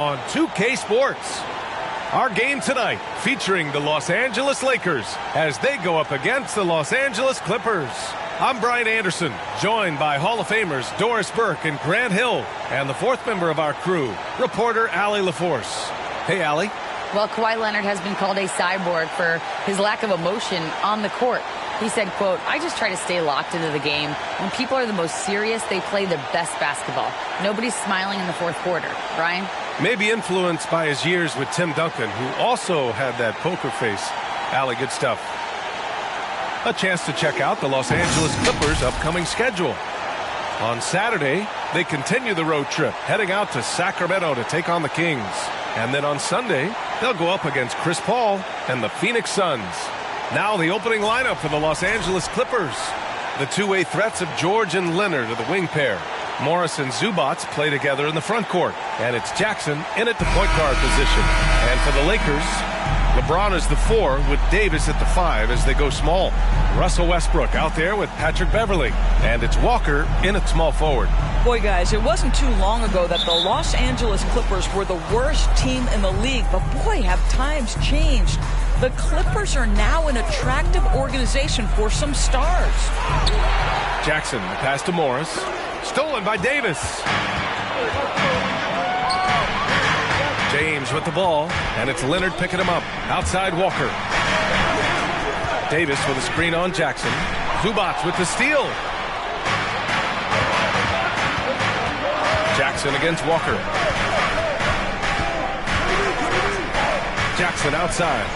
On 2K Sports, our game tonight featuring the Los Angeles Lakers as they go up against the Los Angeles Clippers. I'm Brian Anderson, joined by Hall of Famers Doris Burke and Grant Hill, and the fourth member of our crew, reporter Allie LaForce. Hey, Allie. Well, Kawhi Leonard has been called a cyborg for his lack of emotion on the court. He said, quote, "I just try to stay locked into the game. When people are the most serious, they play their best basketball. Nobody's smiling in the fourth quarter." Brian? Maybe influenced by his years with Tim Duncan, who also had that poker face. Allie, good stuff. A chance to check out the Los Angeles Clippers' upcoming schedule. On Saturday, they continue the road trip, heading out to Sacramento to take on the Kings. And then on Sunday, they'll go up against Chris Paul and the Phoenix Suns. Now the opening lineup for the Los Angeles Clippers. The two-way threats of George and Leonard are the wing pair. Morris and Zubac play together in the front court. And it's Jackson in at the point guard position. And for the Lakers, LeBron is the 4 with Davis at the 5 as they go small. Russell Westbrook out there with Patrick Beverley. And it's Walker in at small forward. Boy, guys, it wasn't too long ago that the Los Angeles Clippers were the worst team in the league. But boy, have times changed. The Clippers are now an attractive organization for some stars. Jackson, the pass to Morris. Stolen by Davis. James with the ball, and it's Leonard picking him up. Outside Walker. Davis with a screen on Jackson. Zubac with the steal. Jackson against Walker. Jackson outside.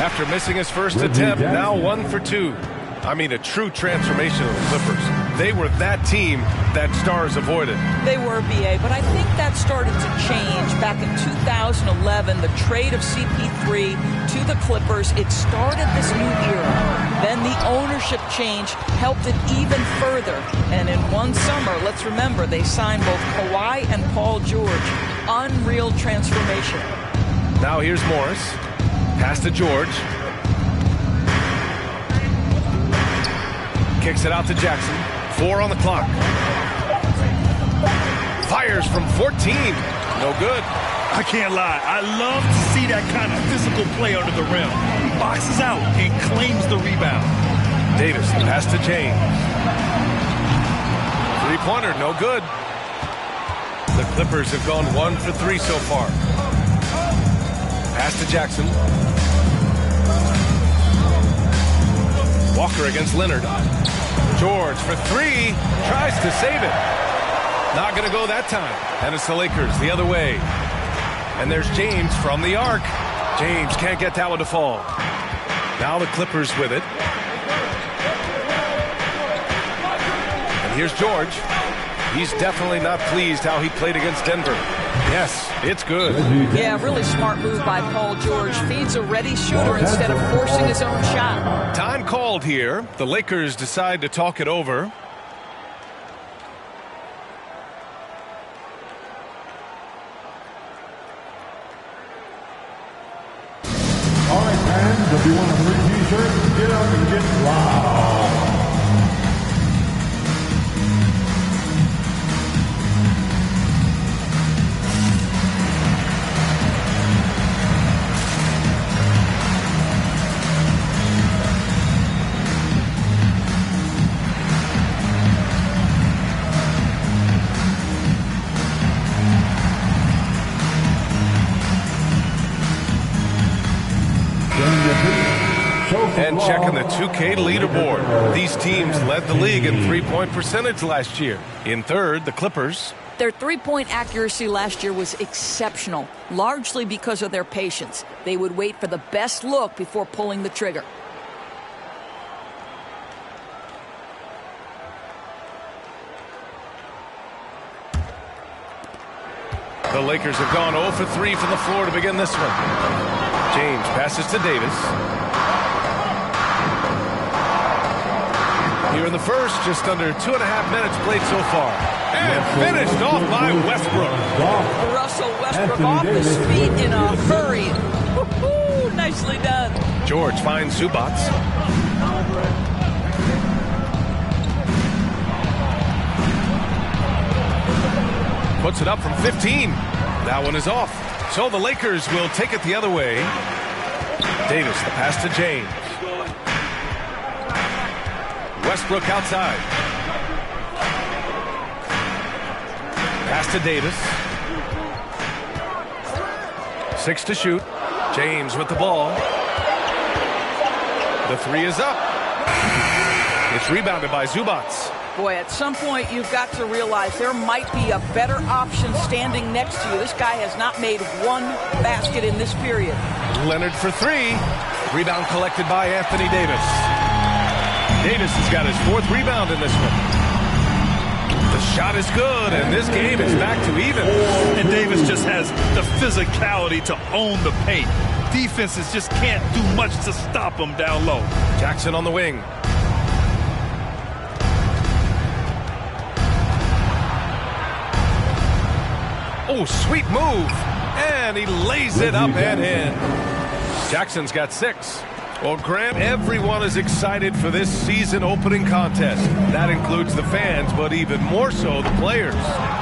After missing his first attempt, now 1 for 2. I mean, a true transformation of the Clippers. They were that team that stars avoided. They were, B.A., but I think that started to change back in 2011, the trade of CP3 to the Clippers. It started this new era. Then the ownership change helped it even further. And in one summer, let's remember, they signed both Kawhi and Paul George. Unreal transformation. Now here's Morris. Pass to George. Kicks it out to Jackson. 4 on the clock. Fires from 14. No good. I can't lie. I love to see that kind of physical play under the rim. He boxes out and claims the rebound. Davis, the pass to James. Three-pointer, no good. The Clippers have gone 1 for 3 so far. Pass to Jackson. Walker against Leonard. George for 3. Tries to save it. Not going to go that time. And it's the Lakers the other way. And there's James from the arc. James can't get that one to fall. Now the Clippers with it. And here's George. He's definitely not pleased how he played against Denver. Yes, it's good. Yeah, really smart move by Paul George. Feeds a ready shooter instead of forcing his own shot. Time called here. The Lakers decide to talk it over. All right, fans, if you want a free t-shirt, get up and get loud. And checking the 2K leaderboard. These teams led the league in three-point percentage last year. In third, the Clippers. Their three-point accuracy last year was exceptional, largely because of their patience. They would wait for the best look before pulling the trigger. The Lakers have gone 0 for 3 from the floor to begin this one. James passes to Davis. Here in the first, just under 2.5 minutes played so far. And finished off by Westbrook. Russell Westbrook off his feet in a hurry. Woo-hoo, nicely done. George finds Zubac. puts it up from 15. That one is off. So the Lakers will take it the other way. Davis, the pass to James. Westbrook outside. Pass to Davis. 6 to shoot. James with the ball. The three is up. It's rebounded by Zubac. Boy, at some point you've got to realize there might be a better option standing next to you. This guy has not made one basket in this period. Leonard for three. Rebound collected by Anthony Davis. Davis has got his 4th rebound in this one. The shot is good, and this game is back to even. And Davis just has the physicality to own the paint. Defenses just can't do much to stop him down low. Jackson on the wing. Oh, sweet move. And he lays it up and in. Jackson's got 6. Well, Grant, everyone is excited for this season opening contest. That includes the fans, but even more so the players.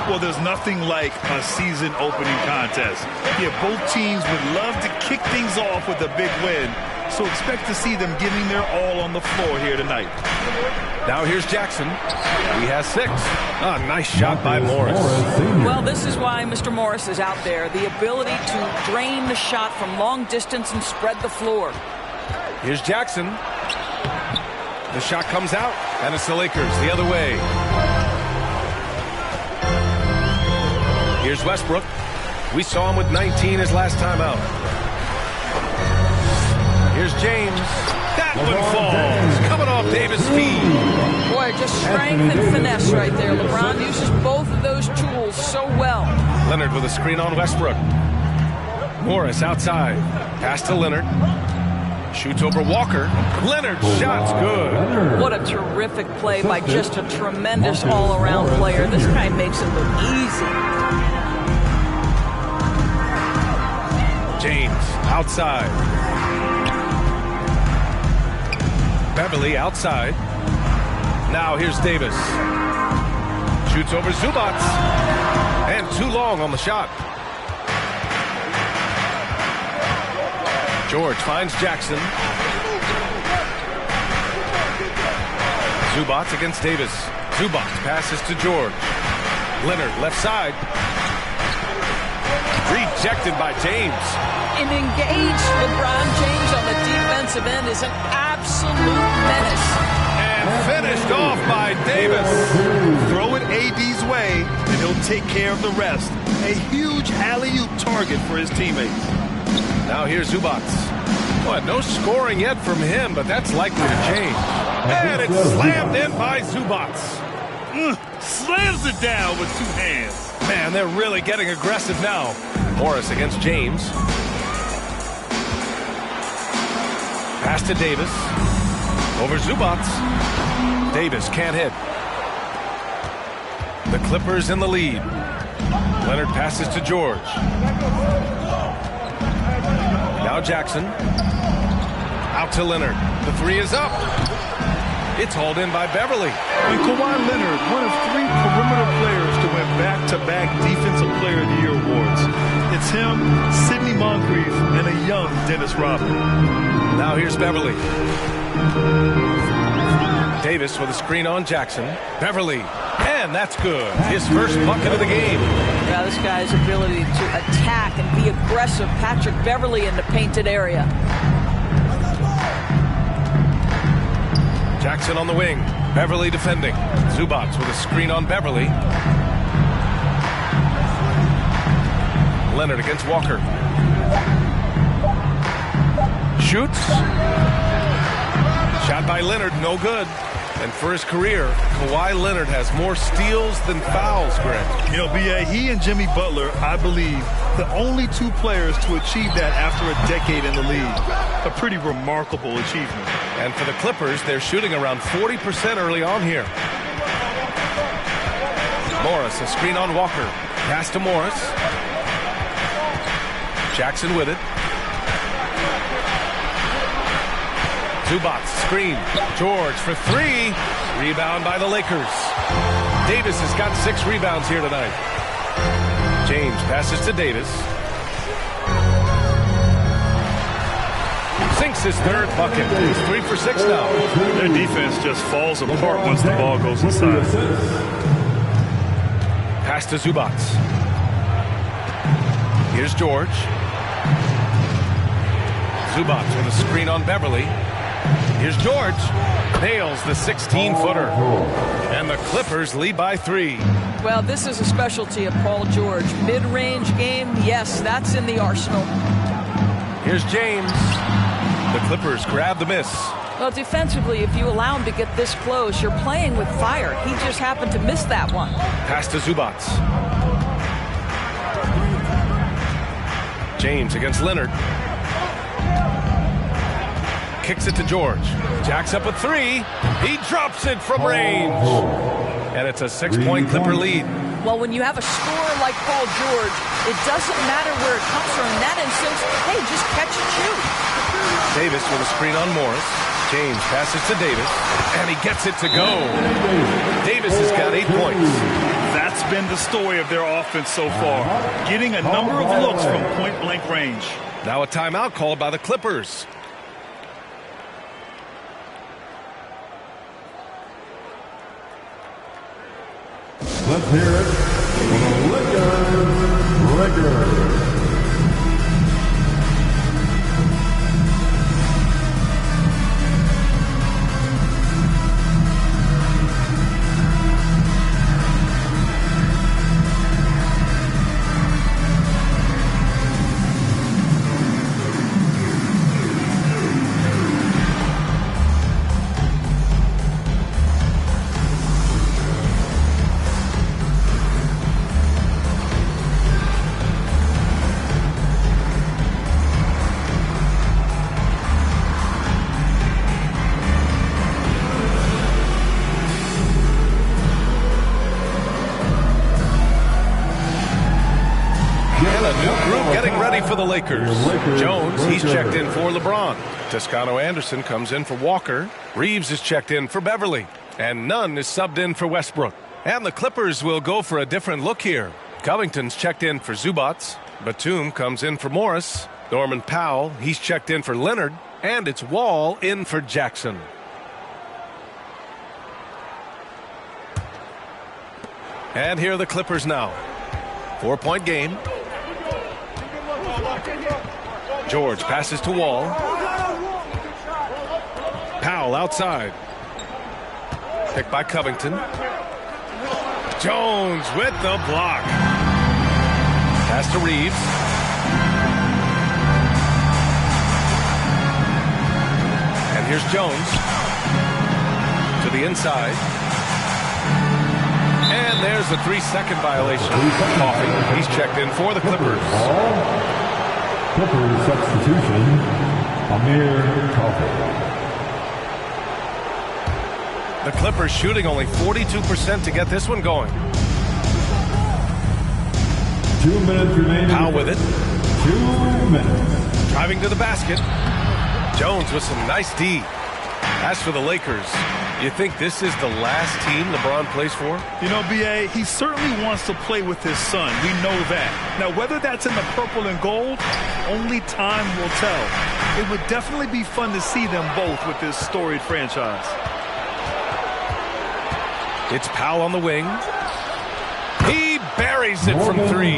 Well, there's nothing like a season opening contest. Yeah, both teams would love to kick things off with a big win, so expect to see them giving their all on the floor here tonight. Now here's Jackson. He has 6. Nice shot by Morris. Well, this is why Mr. Morris is out there. The ability to drain the shot from long distance and spread the floor. Here's Jackson. The shot comes out, and it's the Lakers the other way. Here's Westbrook. We saw him with 19 his last time out. Here's James. That one falls. Coming off Davis' feet. Boy, just strength and finesse right there. LeBron uses both of those tools so well. Leonard with a screen on Westbrook. Morris outside. Pass to Leonard. Shoots over Walker. Leonard's shot's good. What a terrific play by just a tremendous all-around player. This guy makes it look easy. James outside. Beverly outside. Now here's Davis. Shoots over Zubac. And too long on the shot. George finds Jackson. Zubac against Davis. Zubac passes to George. Leonard left side. Rejected by James. An engaged LeBron James on the defensive end is an absolute menace. And finished off by Davis. Throw it AD's way, and he'll take care of the rest. A huge alley-oop target for his teammates. Now here's Zubac. Well, no scoring yet from him, but that's likely to change. And it's slammed in by Zubac. Slams it down with 2 hands. Man, they're really getting aggressive now. Morris against James. Pass to Davis. Over Zubac. Davis can't hit. The Clippers in the lead. Leonard passes to George. Now Jackson. Out to Leonard. The three is up. It's hauled in by Beverly. And Kawhi Leonard, one of 3 perimeter players to win back-to-back Defensive Player of the Year awards. It's him, Sidney Moncrief, and a young Dennis Rodman. Now here's Beverly. Davis with a screen on Jackson. Beverly. And that's good. His first bucket of the game. Yeah, this guy's ability to attack and be aggressive. Patrick Beverly in the painted area. Jackson on the wing. Beverly defending. Zubac with a screen on Beverly. Leonard against Walker. Shoots. Shot by Leonard, no good. And for his career, Kawhi Leonard has more steals than fouls, Greg. You know, B.A., he and Jimmy Butler, I believe, the only 2 players to achieve that after a decade in the league. A pretty remarkable achievement. And for the Clippers, they're shooting around 40% early on here. Morris, a screen on Walker. Pass to Morris. Jackson with it. Zubac, screen. George for 3. Rebound by the Lakers. Davis has got 6 rebounds here tonight. James passes to Davis. Sinks his third bucket. He's 3 for 6 now. Their defense just falls apart once the ball goes inside. Pass to Zubac. Here's George. Zubac with a screen on Beverly. Here's George. Nails the 16-footer. And the Clippers lead by 3. Well, this is a specialty of Paul George. Mid-range game, yes, that's in the arsenal. Here's James. The Clippers grab the miss. Well, defensively, if you allow him to get this close, you're playing with fire. He just happened to miss that one. Pass to Zubac. James against Leonard. Kicks it to George. Jacks up a 3. He drops it from range. And it's a 6-point Clipper lead. Well, when you have a scorer like Paul George, it doesn't matter where it comes from. In that instance, hey, just catch and shoot. Davis with a screen on Morris. James passes to Davis, and he gets it to go. Davis has got 8 points. That's been the story of their offense so far, getting a number of looks from point-blank range. Now a timeout called by the Clippers. Let's hear it for the Lakers. For the Lakers. Jones, he's checked in for LeBron. Toscano Anderson comes in for Walker. Reeves is checked in for Beverly. And Nunn is subbed in for Westbrook. And the Clippers will go for a different look here. Covington's checked in for Zubac. Batum comes in for Morris. Norman Powell, he's checked in for Leonard. And it's Wall in for Jackson. And here are the Clippers now. 4-point game. George passes to Wall. Powell outside. Picked by Covington. Jones with the block. Pass to Reeves. And here's Jones. To the inside. And there's a 3-second violation. Coffey, he's checked in for the Clippers. Clippers substitution, Amir Coffey. The Clippers shooting only 42% to get this one going. 2 minutes remaining. Powell with it. 2 minutes. Driving to the basket. Jones with some nice D. As for the Lakers, you think this is the last team LeBron plays for? You know, B.A., he certainly wants to play with his son. We know that. Now, whether that's in the purple and gold, only time will tell. It would definitely be fun to see them both with this storied franchise. It's Powell on the wing. He buries it from 3.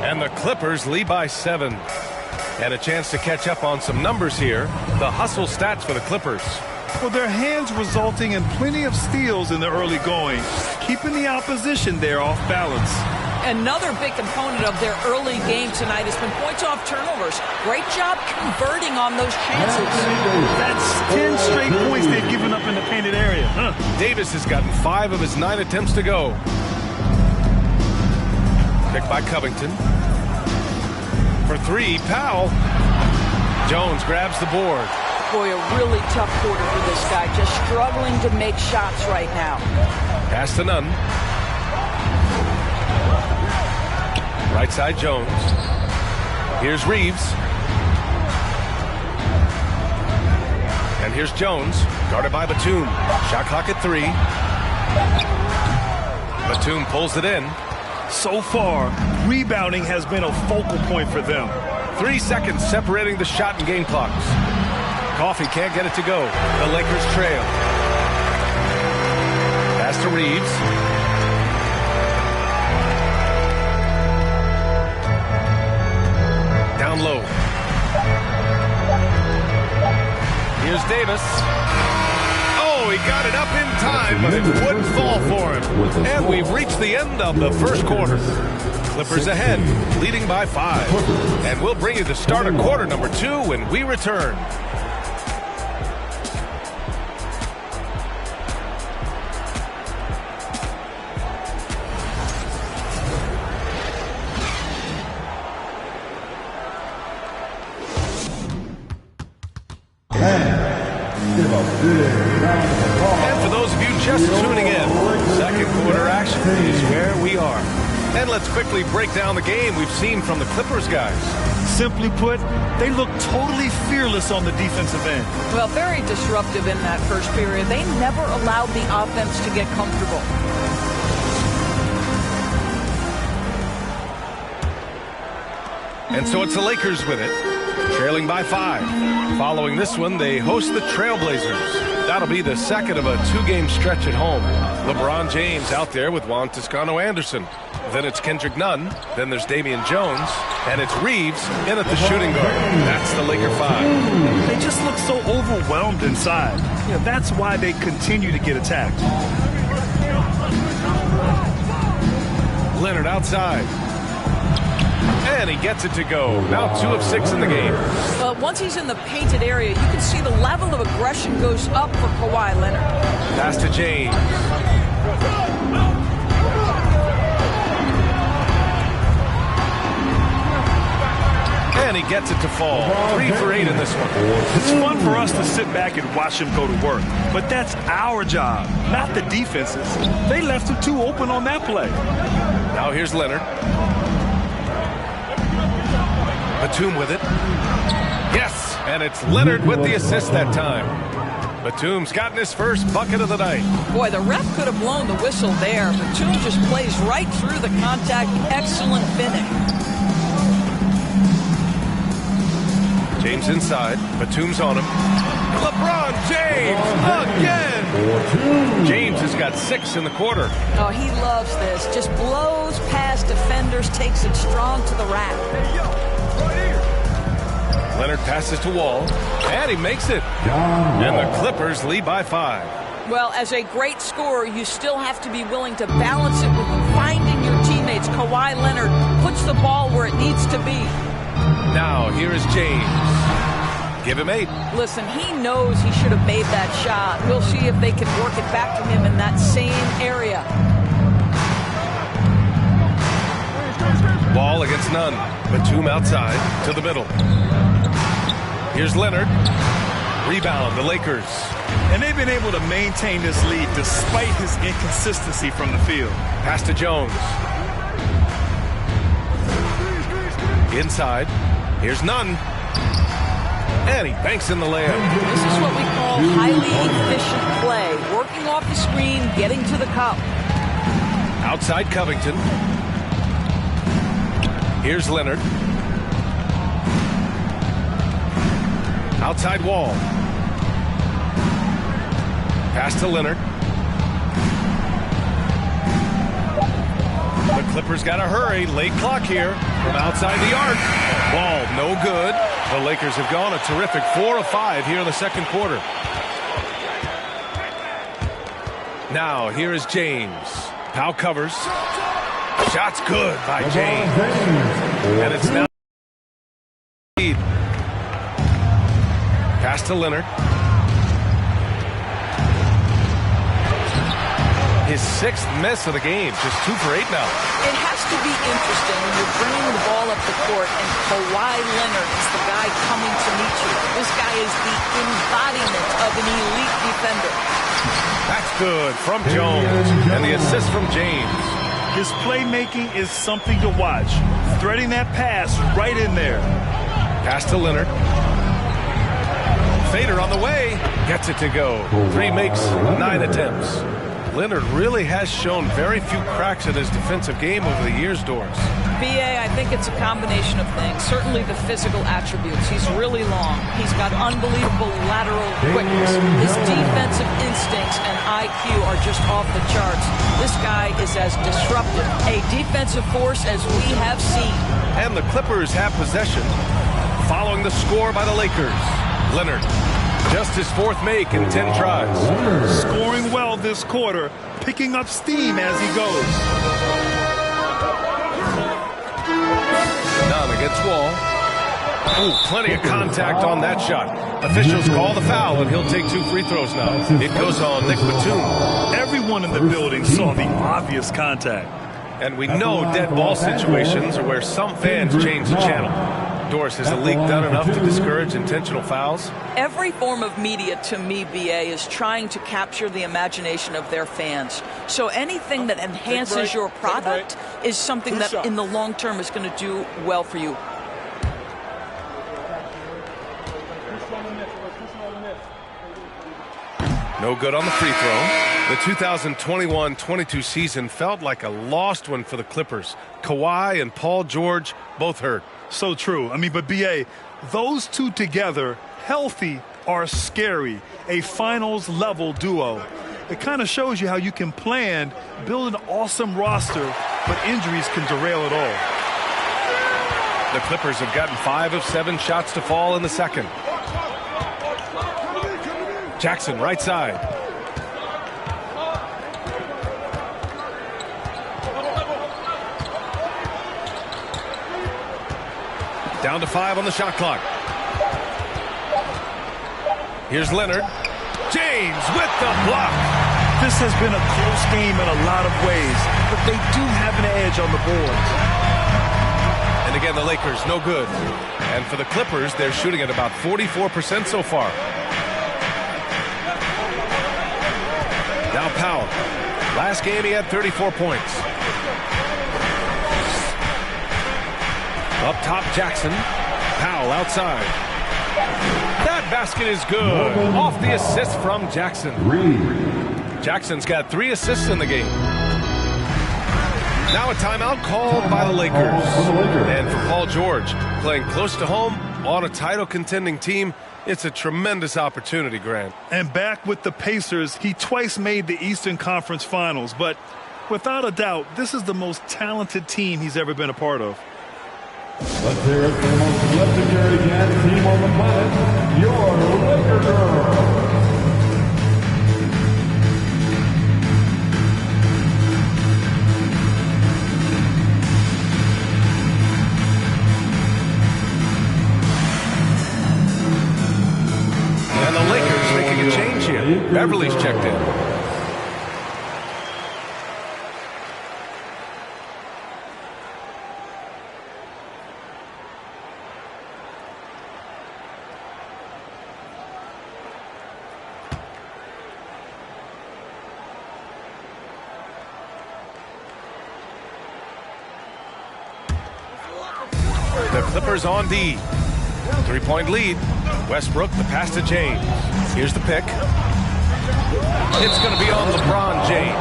And the Clippers lead by 7. And a chance to catch up on some numbers here. The hustle stats for the Clippers. Well, their hands resulting in plenty of steals in the early going, keeping the opposition there off balance. Another big component of their early game tonight has been points off turnovers. Great job converting on those chances. That's 10 straight points they've given up in the painted area. Davis has gotten 5 of his 9 attempts to go. Picked by Covington. For 3, Powell. Jones grabs the board. Boy, a really tough quarter for this guy. Just struggling to make shots right now. Pass to Nunn. Right side Jones. Here's Reeves. And here's Jones. Guarded by Batum. Shot clock at 3. Batum pulls it in. So far, rebounding has been a focal point for them. 3 seconds separating the shot and game clocks. Coffey can't get it to go. The Lakers trail. Pass to Reeves. Down low. Here's Davis. Oh, he got it up in time, but it wouldn't fall for him. And we've reached the end of the first quarter. Clippers ahead, leading by 5. And we'll bring you the start of quarter number 2 when we return. And for those of you just tuning in, second quarter action is where we are. And let's quickly break down the game we've seen from the Clippers guys. Simply put, they look totally fearless on the defensive end. Well, very disruptive in that first period. They never allowed the offense to get comfortable. And so it's the Lakers with it, trailing by 5. Following this one, they host the Trailblazers. That'll be the second of a 2-game stretch at home. LeBron James out there with Juan Toscano-Anderson. Then it's Kendrick Nunn. Then there's Damian Jones. And it's Reeves in at the shooting guard. That's the Laker 5. They just look so overwhelmed inside. That's why they continue to get attacked. Leonard outside. And he gets it to go. Now 2 of 6 in the game. Well, once he's in the painted area, you can see the level of aggression goes up for Kawhi Leonard. Pass to James. And he gets it to fall. 3 for 8 in this one. It's fun for us to sit back and watch him go to work. But that's our job, not the defense's. They left him too open on that play. Now here's Leonard. Batum with it. Yes, and it's Leonard with the assist that time. Batum's gotten his first bucket of the night. Boy, the ref could have blown the whistle there. Batum just plays right through the contact. Excellent finish. James inside. Batum's on him. LeBron James again. James has got 6 in the quarter. Oh, he loves this. Just blows past defenders, takes it strong to the rack. Leonard passes to Wall, and he makes it. And the Clippers lead by 5. Well, as a great scorer, you still have to be willing to balance it with finding your teammates. Kawhi Leonard puts the ball where it needs to be. Now, here is James. Give him 8. Listen, he knows he should have made that shot. We'll see if they can work it back to him in that same area. Ball against Nunn. Batum outside to the middle. Here's Leonard. Rebound, the Lakers. And they've been able to maintain this lead despite his inconsistency from the field. Pass to Jones. Inside. Here's Nunn. And he banks in the layup. This is what we call highly efficient play. Working off the screen, getting to the cup. Outside Covington. Here's Leonard. Outside Wall. Pass to Leonard. The Clippers got to hurry. Late clock here from outside the arc. Ball no good. The Lakers have gone a terrific 4 of 5 here in the second quarter. Now here is James. Powell covers. Shot's good by James. And it's now lead. Pass to Leonard. His 6th miss of the game. Just 2 for 8 now. It has to be interesting when you're bringing the ball up the court and Kawhi Leonard is the guy coming to meet you. This guy is the embodiment of an elite defender. That's good from Jones. And the assist from James. His playmaking is something to watch. Threading that pass right in there. Pass to Leonard. Fader on the way. Gets it to go. 3 makes 9 attempts. Leonard really has shown very few cracks in his defensive game over the years, Doris. BA, I think it's a combination of things. Certainly the physical attributes. He's really long. He's got unbelievable lateral quickness. His defensive instincts and IQ are just off the charts. This guy is as disruptive a defensive force as we have seen. And the Clippers have possession following the score by the Lakers. Leonard, just his fourth make in 10 tries. Scoring well this quarter, picking up steam as he goes. None against Wall. Ooh, plenty of contact on that shot. Officials call the foul, and he'll take 2 free throws now. It goes on Nick Batum. Everyone in the building saw the obvious contact. And we know dead ball situations are where some fans change the channel. Doris, has the league done enough to discourage intentional fouls? Every form of media, to me, BA, is trying to capture the imagination of their fans. So anything that enhances your product is something that in the long term is going to do well for you. No good on the free throw. The 2021-22 season felt like a lost one for the Clippers. Kawhi and Paul George both hurt. So true. I mean, but BA, those two together, healthy, are scary. A finals-level duo. It kind of shows you how you can plan, build an awesome roster, but injuries can derail it all. The Clippers have gotten 5 of 7 shots to fall in the second. Jackson, right side. Down to 5 on the shot clock. Here's Leonard. James with the block. This has been a close game in a lot of ways, but they do have an edge on the boards. And again, the Lakers, no good. And for the Clippers, they're shooting at about 44% so far. Now Powell. Last game, he had 34 points. Up top, Jackson. Powell outside. That basket is good. Off the assist from Jackson. Jackson's got 3 assists in the game. Now a timeout called by the Lakers. And for Paul George, playing close to home on a title contending team, it's a tremendous opportunity, Grant. And back with the Pacers, he twice made the Eastern Conference Finals. But without a doubt, this is the most talented team he's ever been a part of. Let's hear it for the most legendary Jazz team on the planet, your Laker Girls. And the Lakers making a change here. Beverly's checked in. The Clippers on D. 3-point lead. Westbrook, the pass to James. Here's the pick. It's going to be on LeBron James.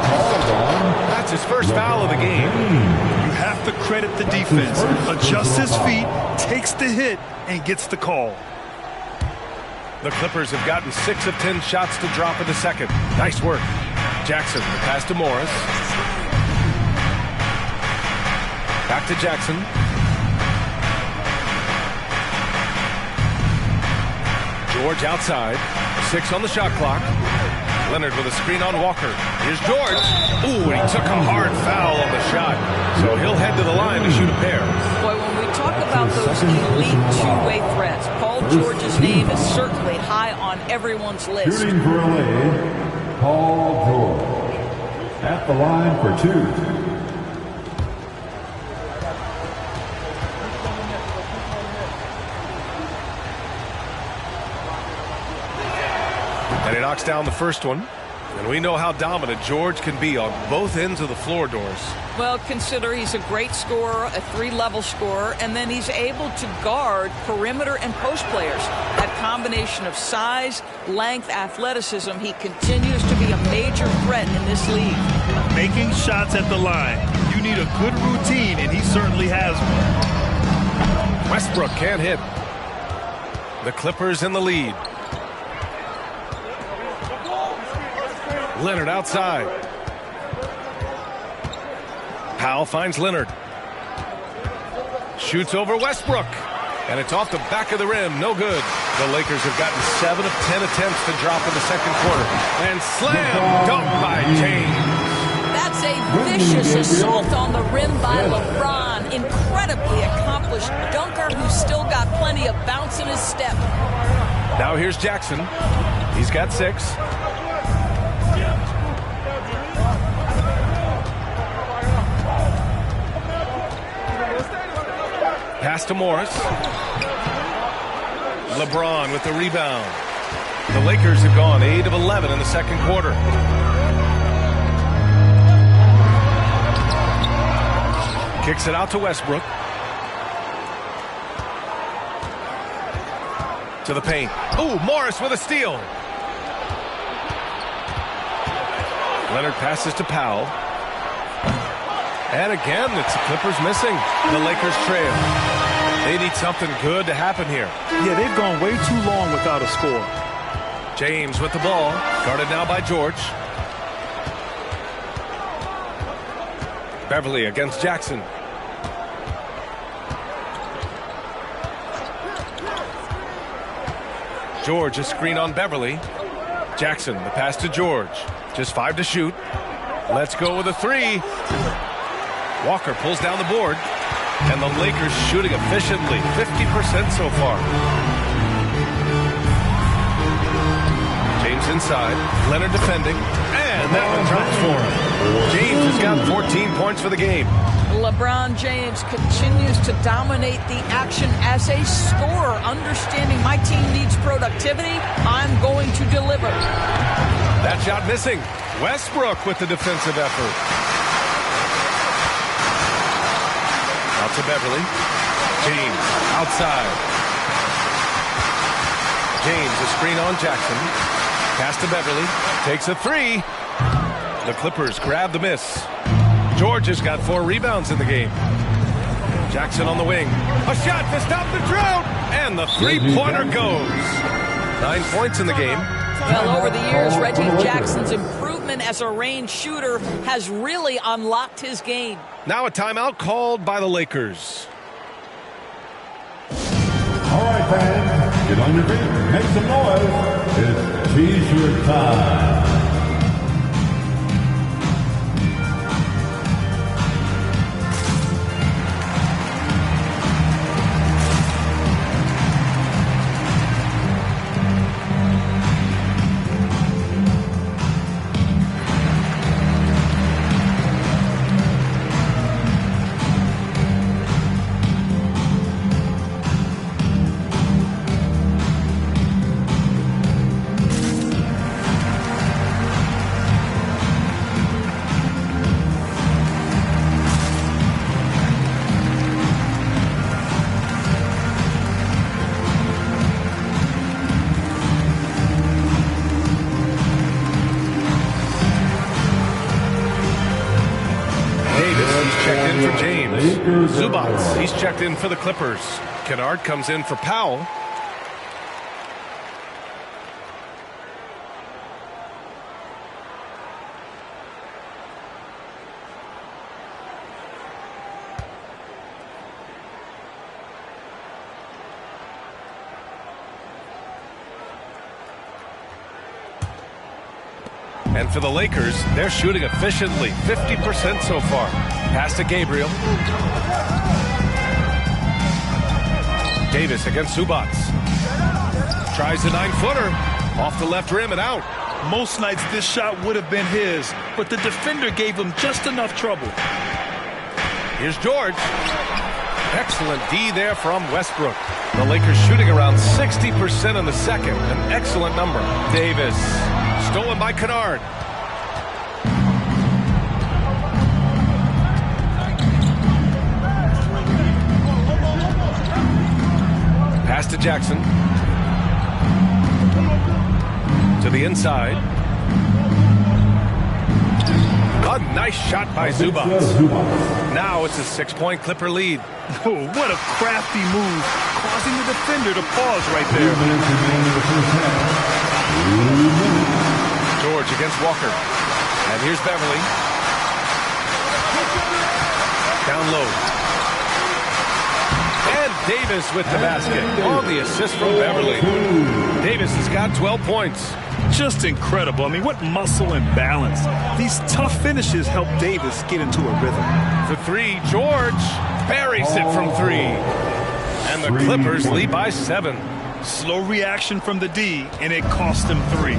That's his first foul of the game. You have to credit the defense. Adjusts his feet, takes the hit, and gets the call. The Clippers have gotten 6 of 10 shots to drop in the second. Nice work. Jackson, the pass to Morris. Back to Jackson. George outside. 6 on the shot clock. Leonard with a screen on Walker. Here's George. Ooh, and he took a hard foul on the shot. So he'll head to the line to shoot a pair. Boy, when we talk about those elite two-way threats, Paul George's name is certainly high on everyone's list. Shooting for LA, Paul George. At the line for 2. And he knocks down the first one. And we know how dominant George can be on both ends of the floor, Doris. Well, consider he's a great scorer, a 3-level scorer, and then he's able to guard perimeter and post players. That combination of size, length, athleticism, he continues to be a major threat in this league. Making shots at the line. You need a good routine, and he certainly has one. Westbrook can't hit. The Clippers in the lead. Leonard outside. Powell finds Leonard. Shoots over Westbrook. And it's off the back of the rim. No good. The Lakers have gotten 7 of 10 attempts to drop in the second quarter. And slam dunk by James. That's a vicious assault on the rim by LeBron. Incredibly accomplished dunker who's still got plenty of bounce in his step. Now here's Jackson. He's got 6. Pass to Morris. LeBron with the rebound. The Lakers have gone 8 of 11 in the second quarter. Kicks it out to Westbrook. To the paint. Ooh, Morris with a steal. Leonard passes to Powell. And again, it's the Clippers missing. The Lakers trail. They need something good to happen here. Yeah, they've gone way too long without a score. James with the ball. Guarded now by George. Beverly against Jackson. George, a screen on Beverly. Jackson, the pass to George. Just 5 to shoot. Let's go with a 3. Walker pulls down the board. And the Lakers shooting efficiently. 50% so far. James inside. Leonard defending. And that one drops for him. James has got 14 points for the game. LeBron James continues to dominate the action as a scorer, understanding my team needs productivity. I'm going to deliver. That shot missing. Westbrook with the defensive effort. Out to Beverly. James outside. James a screen on Jackson. Pass to Beverly. Takes a 3. The Clippers grab the miss. George has got 4 rebounds in the game. Jackson on the wing. A shot to stop the drought. And the 3-pointer goes. 9 points in the game. Well, over the years, Reggie Jackson's improvement as a range shooter has really unlocked his game. Now a timeout called by the Lakers. All right, fans, get on your feet, make some noise. It's T-shirt time. Zubats, he's checked in for the Clippers. Kennard comes in for Powell. And for the Lakers, they're shooting efficiently, 50% so far. Pass to Gabriel. Davis against Zubats. Tries the 9-footer. Off the left rim and out. Most nights this shot would have been his, but the defender gave him just enough trouble. Here's George. Excellent D there from Westbrook. The Lakers shooting around 60% in the second. An excellent number. Davis. Stolen by Kennard. Pass to Jackson. To the inside. A nice shot by Zubats. Now it's a 6-point Clipper lead. Oh, what a crafty move, causing the defender to pause right there. George against Walker. And here's Beverly. Down low. And Davis with the basket on the assist from Beverly. Davis has got 12 points. Just incredible. I mean, what muscle and balance. These tough finishes help Davis get into a rhythm. For three, George buries it from three. And the Clippers lead by 7. Slow reaction from the D, and it cost them 3.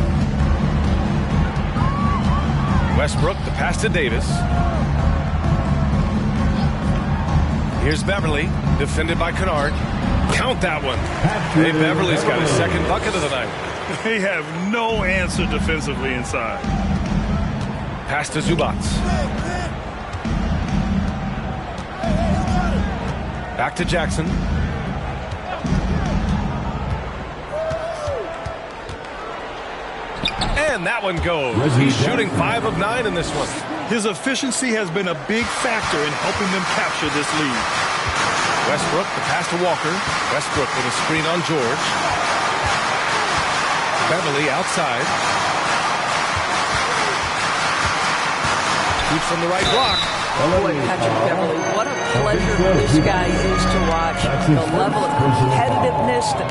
Westbrook, the pass to Davis. Here's Beverly, defended by Kennard. Count that one. Hey, Beverly's got his second bucket of the night. They have no answer defensively inside. Pass to Zubats. Back to Jackson. And that one goes. He's shooting 5 of 9 in this one. His efficiency has been a big factor in helping them capture this lead. Westbrook, the pass to Walker. Westbrook with a screen on George. Beverly outside. Shoots from the right block. Boy, Patrick Beverly, what a pleasure this guy is to watch. The level of competitiveness, the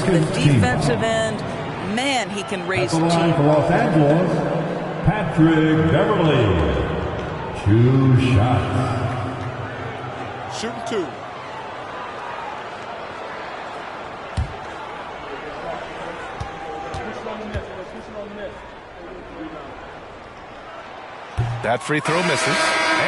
commitment to the defensive end. Man, he can raise the team. For Los Angeles, Patrick Beverly. 2 shots. Shooting 2. That free throw misses.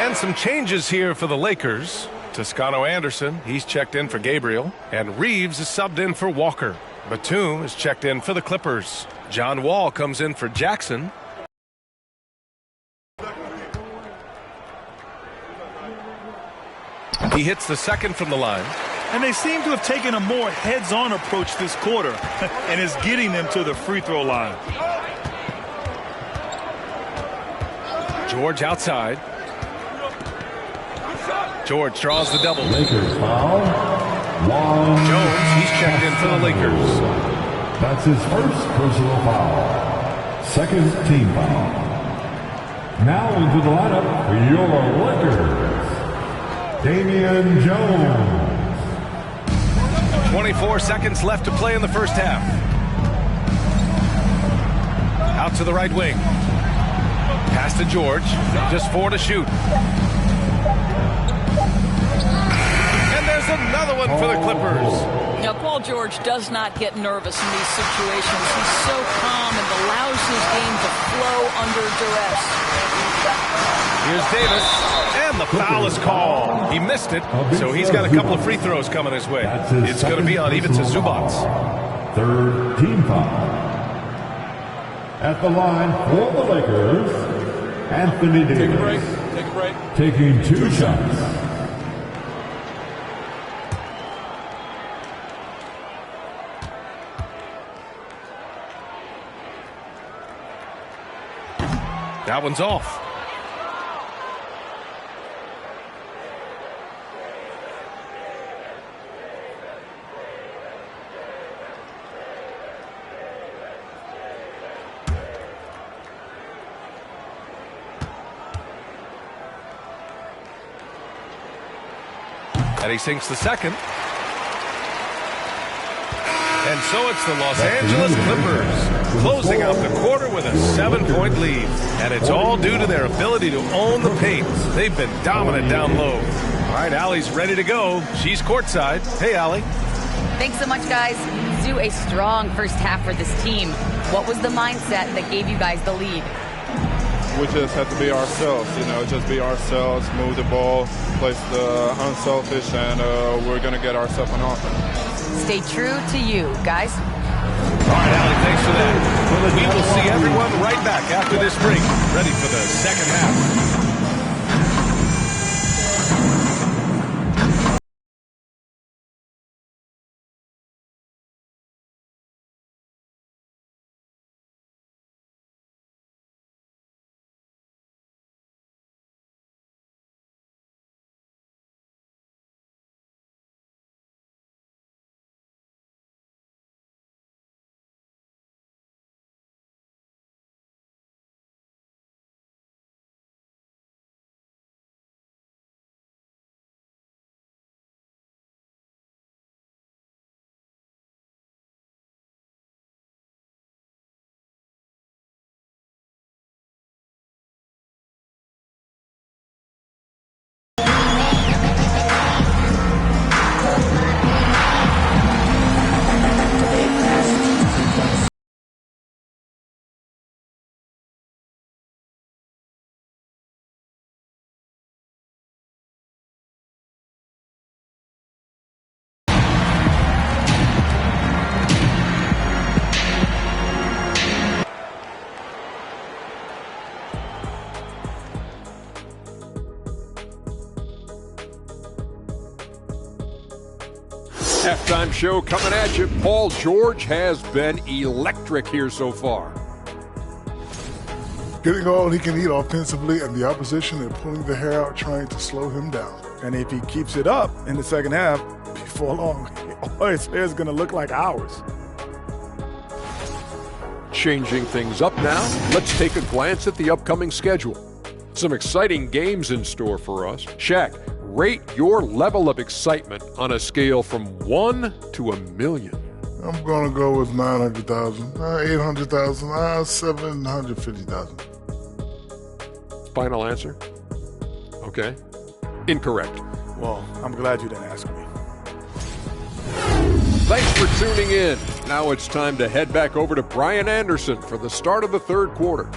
And some changes here for the Lakers. Toscano Anderson, he's checked in for Gabriel. And Reeves is subbed in for Walker. Batum is checked in for the Clippers. John Wall comes in for Jackson. He hits the second from the line. And they seem to have taken a more heads-on approach this quarter, and is getting them to the free throw line. George outside. George draws the double. Lakers foul. Jones, he's checked in for the Lakers. That's his first personal foul. Second team foul. Now into the lineup for your Lakers, Damian Jones. 24 seconds left to play in the first half. Out to the right wing. Pass to George. Just 4 to shoot. And there's another one for the Clippers. Now, Paul George does not get nervous in these situations. He's so calm and allows his game to flow under duress. Here's Davis, and the foul is called. He missed it, so he's got a couple of free throws coming his way. It's going to be on even to Zubats. Third team foul. At the line for the Lakers, Anthony Davis. Take a break. Take a break. Taking 2 shots. That one's off. And he sinks the second. And so it's the Los Angeles Clippers closing out the quarter with a 7-point lead. And it's all due to their ability to own the paint. They've been dominant down low. All right, Allie's ready to go. She's courtside. Hey, Allie. Thanks so much, guys. Zu, a strong first half for this team. What was the mindset that gave you guys the lead? We just have to be ourselves, just be ourselves, move the ball, play the unselfish, and we're going to get ourselves an offense. Stay true to you, guys. All right, Allie, thanks for that. We will see everyone right back after this break, ready for the second half. Halftime show coming at you. Paul George has been electric here so far. Getting all he can eat offensively, and the opposition are pulling their hair out trying to slow him down. And if he keeps it up in the second half, before long, all his hair is going to look like ours. Changing things up now, let's take a glance at the upcoming schedule. Some exciting games in store for us. Shaq, rate your level of excitement on a scale from 1 to 1,000,000. I'm going to go with 900,000, 800,000, 750,000. Final answer? Okay. Incorrect. Well, I'm glad you didn't ask me. Thanks for tuning in. Now it's time to head back over to Brian Anderson for the start of the third quarter.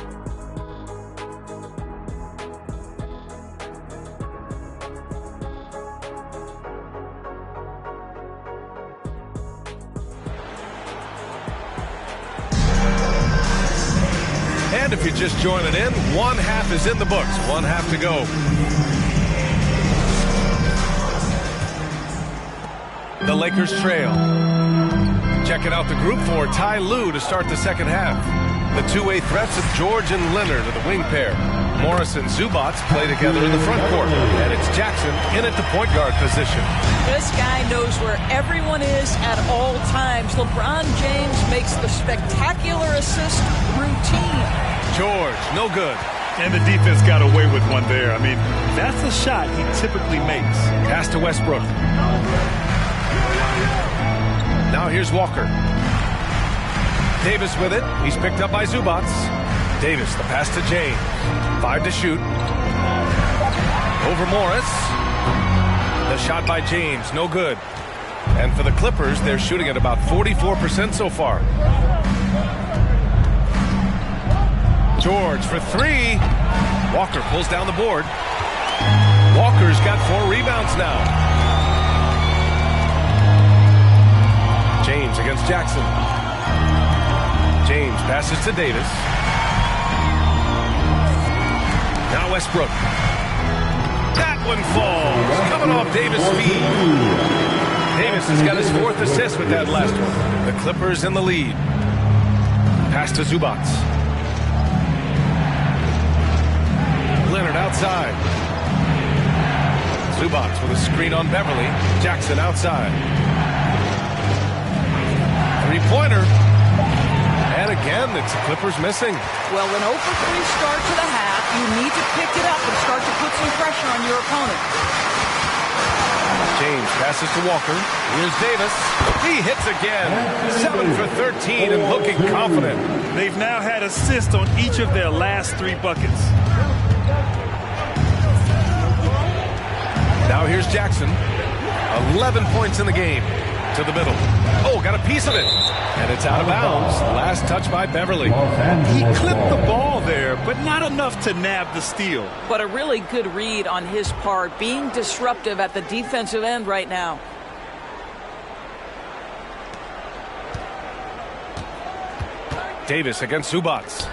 And if you're just joining in, one half is in the books. One half to go. The Lakers trail. Checking out the group for Ty Lue to start the second half. The two-way threats of George and Leonard are the wing pair. Morris and Zubac play together in the front court. And it's Jackson in at the point guard position. This guy knows where everyone is at all times. LeBron James makes the spectacular assist routine. George, no good. And the defense got away with one there. I mean, that's a shot he typically makes. Pass to Westbrook. Now here's Walker. Davis with it. He's picked up by Zubac. Davis, the pass to James. 5 to shoot. Over Morris. The shot by James, no good. And for the Clippers, they're shooting at about 44% so far. George for three. Walker pulls down the board. Walker's got 4 rebounds now. James against Jackson. James passes to Davis. Now Westbrook. That one falls. Coming off Davis' feet. Davis has got his 4th assist with that last one. The Clippers in the lead. Pass to Zubac. Leonard outside. Zubac with a screen on Beverly. Jackson outside. Three-pointer. And again, it's the Clippers missing. Well, an 0 for 3 start to the half. You need to pick it up and start to put some pressure on your opponent. James passes to Walker. Here's Davis. He hits again. 7 for 13 and looking confident. They've now had assists on each of their last 3 buckets. Now here's Jackson. 11 points in the game. To the middle. Oh, got a piece of it. And it's out of bounds. Last touch by Beverly. He clipped the ball there, but not enough to nab the steal. But a really good read on his part, being disruptive at the defensive end right now. Davis against Zubac.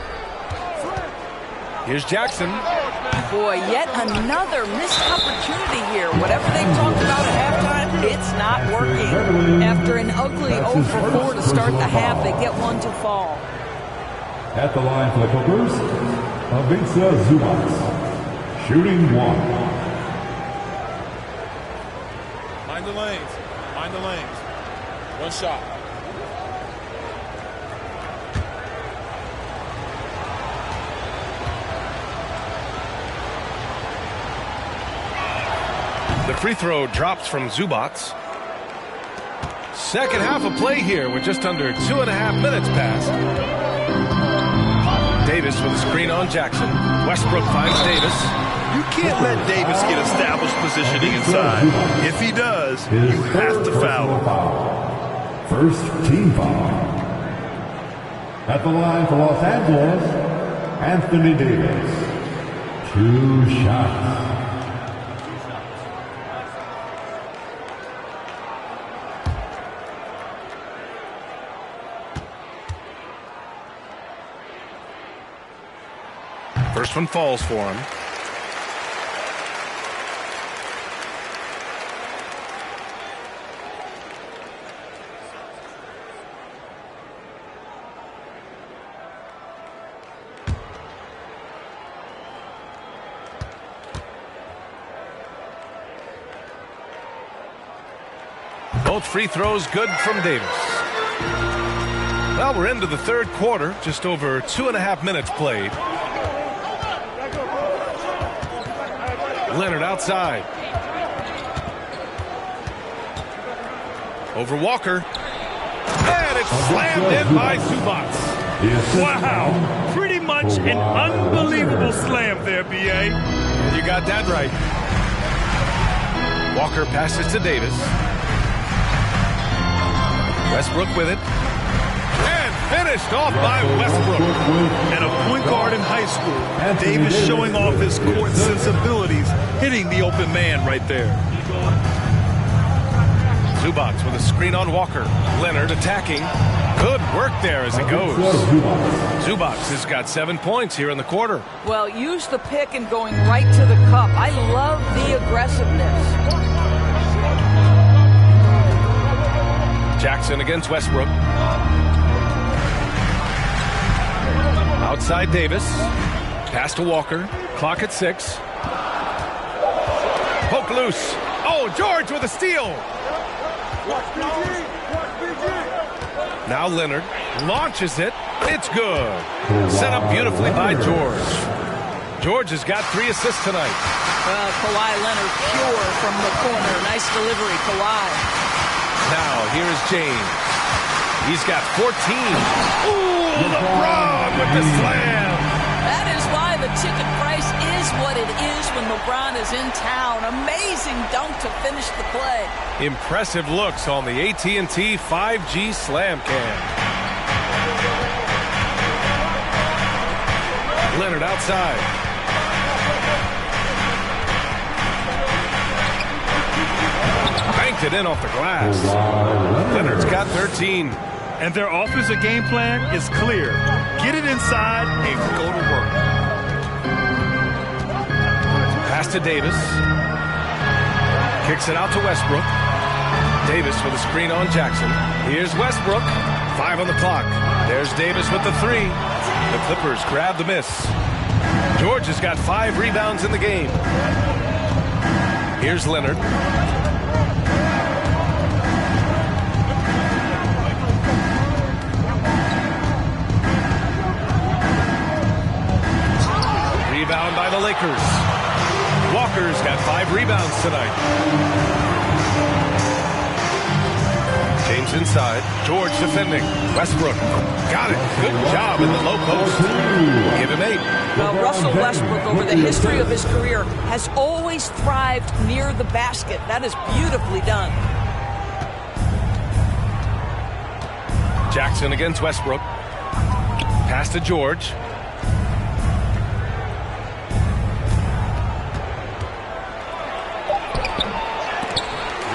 Here's Jackson. Boy, yet another missed opportunity here. Whatever they talked about at halftime, it's not working. After an ugly 0 for 4 to start the half, they get one to fall. At the line for the Clippers, Ivica Zubac, shooting 1. Mind the lanes. Mind the lanes. One shot. The free throw drops from Zubac. Second half of play here with just under 2.5 minutes passed. Davis with a screen on Jackson. Westbrook finds Davis. You can't let Davis get established positioning inside. If he does, you have to foul him. First team foul. At the line for Los Angeles, Anthony Davis. 2 shots. First one falls for him. Both free throws good from Davis. Well, we're into the third quarter, just over 2.5 minutes played. Leonard outside. Over Walker. And it's slammed in by Zubac. Wow, pretty much an unbelievable slam there, B.A. You got that right. Walker passes to Davis. Westbrook with it. And finished off by Westbrook. And a point guard in high school, Davis showing off his court sensibilities, hitting the open man right there. Zubac with a screen on Walker. Leonard attacking. Good work there as it goes. Zubac has got 7 points here in the quarter. Well, use the pick and going right to the cup. I love the aggressiveness. Jackson against Westbrook. Outside Davis. Pass to Walker. Clock at 6. Poke loose. Oh, George with a steal. Now Leonard launches it. It's good. Set up beautifully by George. George has got 3 assists tonight. Well, Kawhi Leonard pure from the corner. Nice delivery, Kawhi. Now here is James. He's got 14. Ooh, LeBron with the slam. That is why the ticket price is what it is when LeBron is in town. Amazing dunk to finish the play. Impressive looks on the AT&T 5G Slam Cam. Leonard outside. Banked it in off the glass. Leonard's got 13. And their offensive game plan is clear. Get it inside and go to work. Pass to Davis. Kicks it out to Westbrook. Davis with a screen on Jackson. Here's Westbrook. 5 on the clock. There's Davis with the 3. The Clippers grab the miss. George has got 5 rebounds in the game. Here's Leonard. Rebound by the Lakers. Walker's got 5 rebounds tonight. James inside. George defending. Westbrook. Got it. Good job in the low post. Give him 8. Well, Russell Westbrook, over the history of his career, has always thrived near the basket. That is beautifully done. Jackson against Westbrook. Pass to George.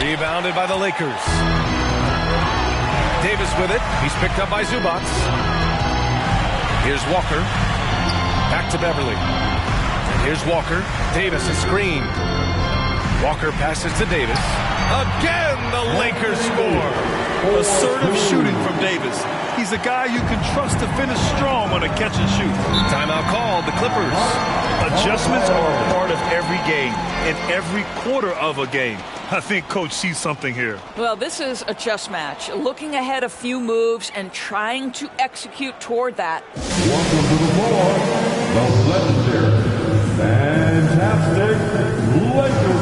Rebounded by the Lakers. Davis with it. He's picked up by Zubac. Here's Walker. Back to Beverly. Here's Walker. Davis a screen. Walker passes to Davis. Again, the Lakers score. Assertive shooting from Davis. He's a guy you can trust to finish strong on a catch and shoot. Timeout called, the Clippers. Adjustments are a part of every game and every quarter of a game. I think Coach sees something here. Well, this is a chess match. Looking ahead a few moves and trying to execute toward that. Welcome to the floor, the legendary, fantastic LAKERS.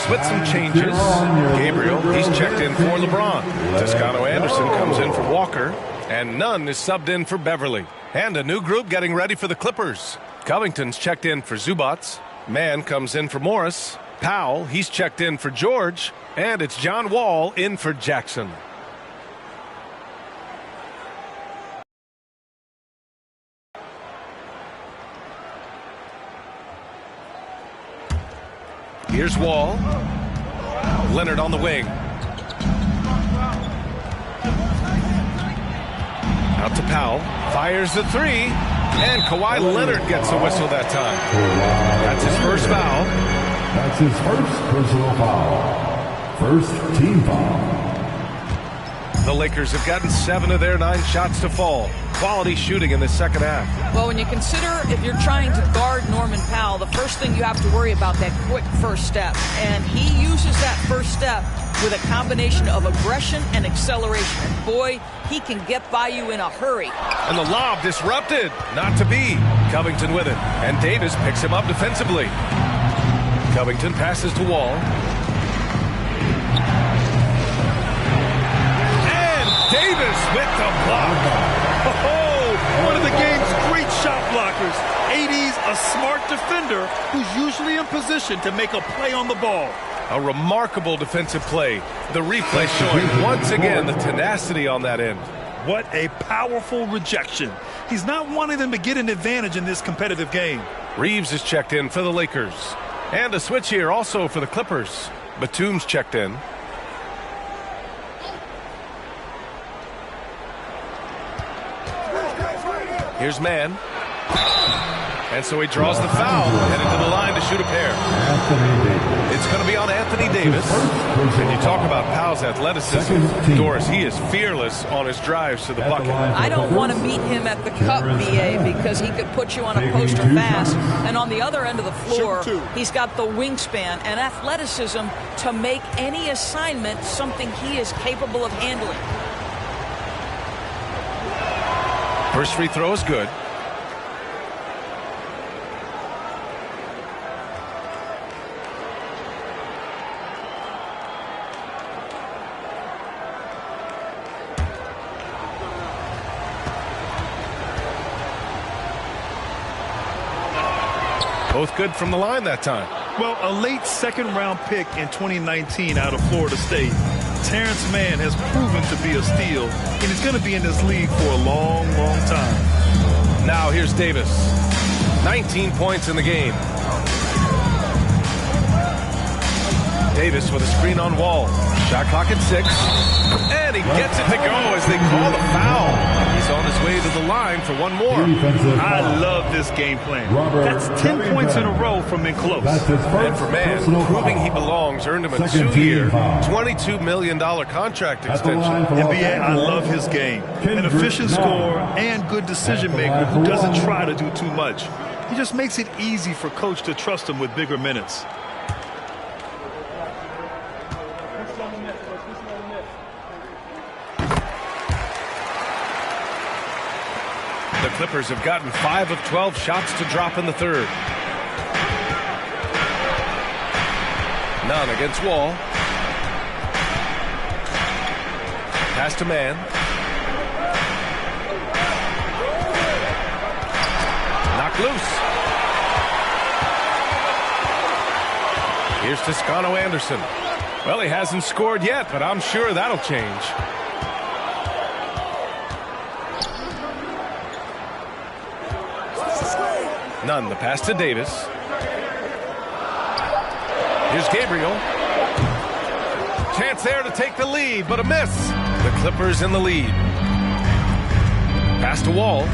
Clippers with some changes. Gabriel, he's checked in for LeBron. Toscano Anderson comes in for Walker. And Nunn is subbed in for Beverly. And a new group getting ready for the Clippers. Covington's checked in for Zubats. Mann comes in for Morris. Powell, he's checked in for George. And it's John Wall in for Jackson. Here's Wall. Leonard on the wing. Out to Powell. Fires the three. And Kawhi Leonard gets a whistle that time. That's his first foul. That's his first personal foul. First team foul. The Lakers have gotten 7 of their 9 shots to fall. Quality shooting in the second half. Well, when you consider if you're trying to guard Norman Powell, the first thing you have to worry about that quick first step. And he uses that first step with a combination of aggression and acceleration. And boy, he can get by you in a hurry. And the lob disrupted. Not to be. Covington with it. And Davis picks him up defensively. Covington passes to Wall. Davis with the block. Oh, one of the game's great shot blockers. AD's a smart defender who's usually in position to make a play on the ball. A remarkable defensive play. The replay showing once again the tenacity on that end. What a powerful rejection. He's not wanting them to get an advantage in this competitive game. Reeves is checked in for the Lakers. And a switch here also for the Clippers. Batum's checked in. Here's Mann. And so he draws the foul, headed to the line to shoot a pair. It's going to be on Anthony Davis. And you talk about Powell's athleticism. Doris, he is fearless on his drives to the bucket. I don't want to meet him at the cup, BA, because he could put you on a poster fast. And on the other end of the floor, he's got the wingspan and athleticism to make any assignment something he is capable of handling. First free throw is good. Both good from the line that time. Well, a late second-round pick in 2019 out of Florida State. Terrence Mann has proven to be a steal, and he's going to be in this league for a long, long time. Now here's Davis. 19 points in the game. Davis with a screen on Wall. Shot clock at 6. And he gets it to go as they call the foul. He's on his way to the line for one more. I love this game plan. That's 10 points in a row from in close. And for Mann, proving he belongs earned him a 2-year, $22 million contract extension. NBA, I love his game. An efficient scorer and good decision maker who doesn't try to do too much. He just makes it easy for coach to trust him with bigger minutes. The Clippers have gotten 5 of 12 shots to drop in the third. None against Wall. Pass to Mann. Knocked loose. Here's Toscano Anderson. Well, he hasn't scored yet, but I'm sure that'll change. None. The pass to Davis. Here's Gabriel. Chance there to take the lead, but a miss. The Clippers in the lead. Pass to Wall.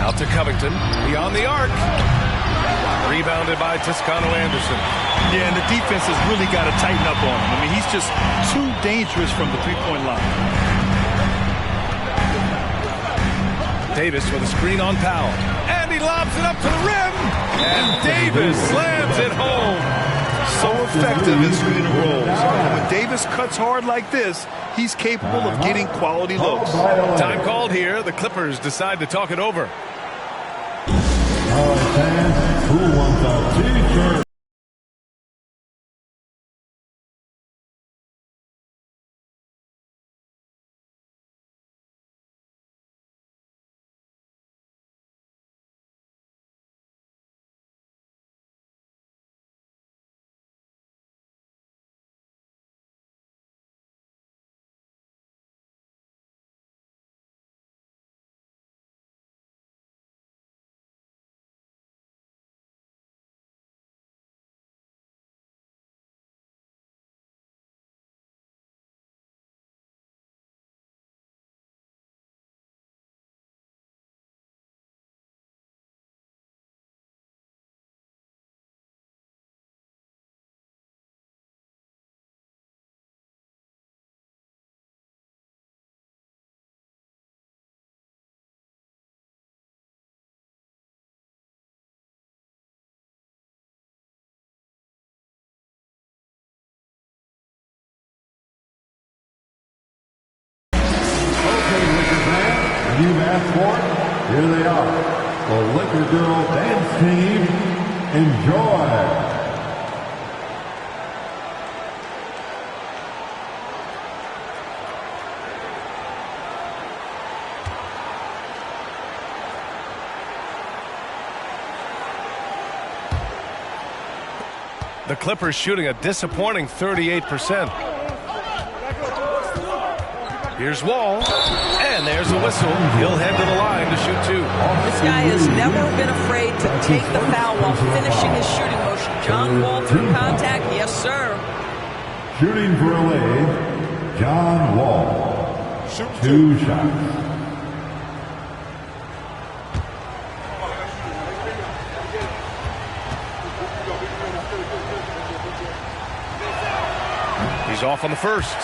Out to Covington. Beyond the arc. Rebounded by Toscano Anderson. Yeah, and the defense has really got to tighten up on him. I mean, he's just too dangerous from the three-point line. Davis with a screen on Powell. And he lobs it up to the rim. And Davis slams it home. So effective in screen and rolls. When Davis cuts hard like this, he's capable of getting quality looks. Time called here. The Clippers decide to talk it over. All right, fans, who wants a t-shirt? You've asked for it. Here they are. The Laker Girl Dance Team. Enjoy. The Clippers shooting a disappointing 38%. Here's Wall, and there's a whistle. He'll head to the line to shoot two. This guy has never been afraid to take the foul while finishing his shooting motion. John Wall through contact, yes sir. Shooting for LA, John Wall. Two shots. He's off on the first.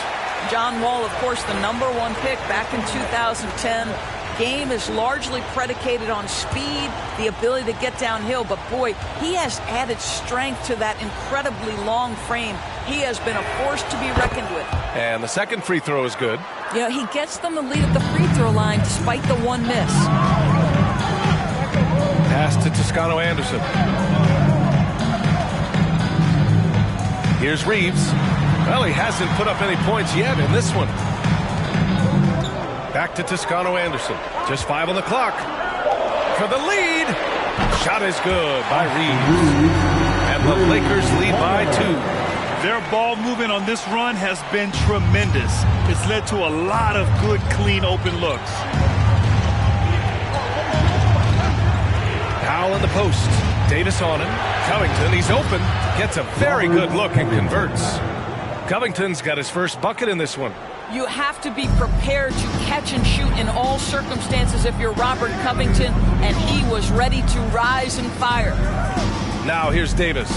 John Wall, of course, the #1 pick back in 2010. Game is largely predicated on speed, the ability to get downhill, but boy, he has added strength to that incredibly long frame. He has been a force to be reckoned with. And the second free throw is good. You know, he gets them the lead at the free throw line despite the one miss. Pass to Toscano Anderson. Here's Reeves. Well, he hasn't put up any points yet in this one. Back to Toscano Anderson. Just 5 on the clock. For the lead. Shot is good by Reeves. And the Lakers lead by 2. Their ball movement on this run has been tremendous. It's led to a lot of good, clean, open looks. Powell in the post. Davis on him. Covington, he's open. Gets a very good look and converts. Covington's got his first bucket in this one. You have to be prepared to catch and shoot in all circumstances if you're Robert Covington, and he was ready to rise and fire. Now here's Davis.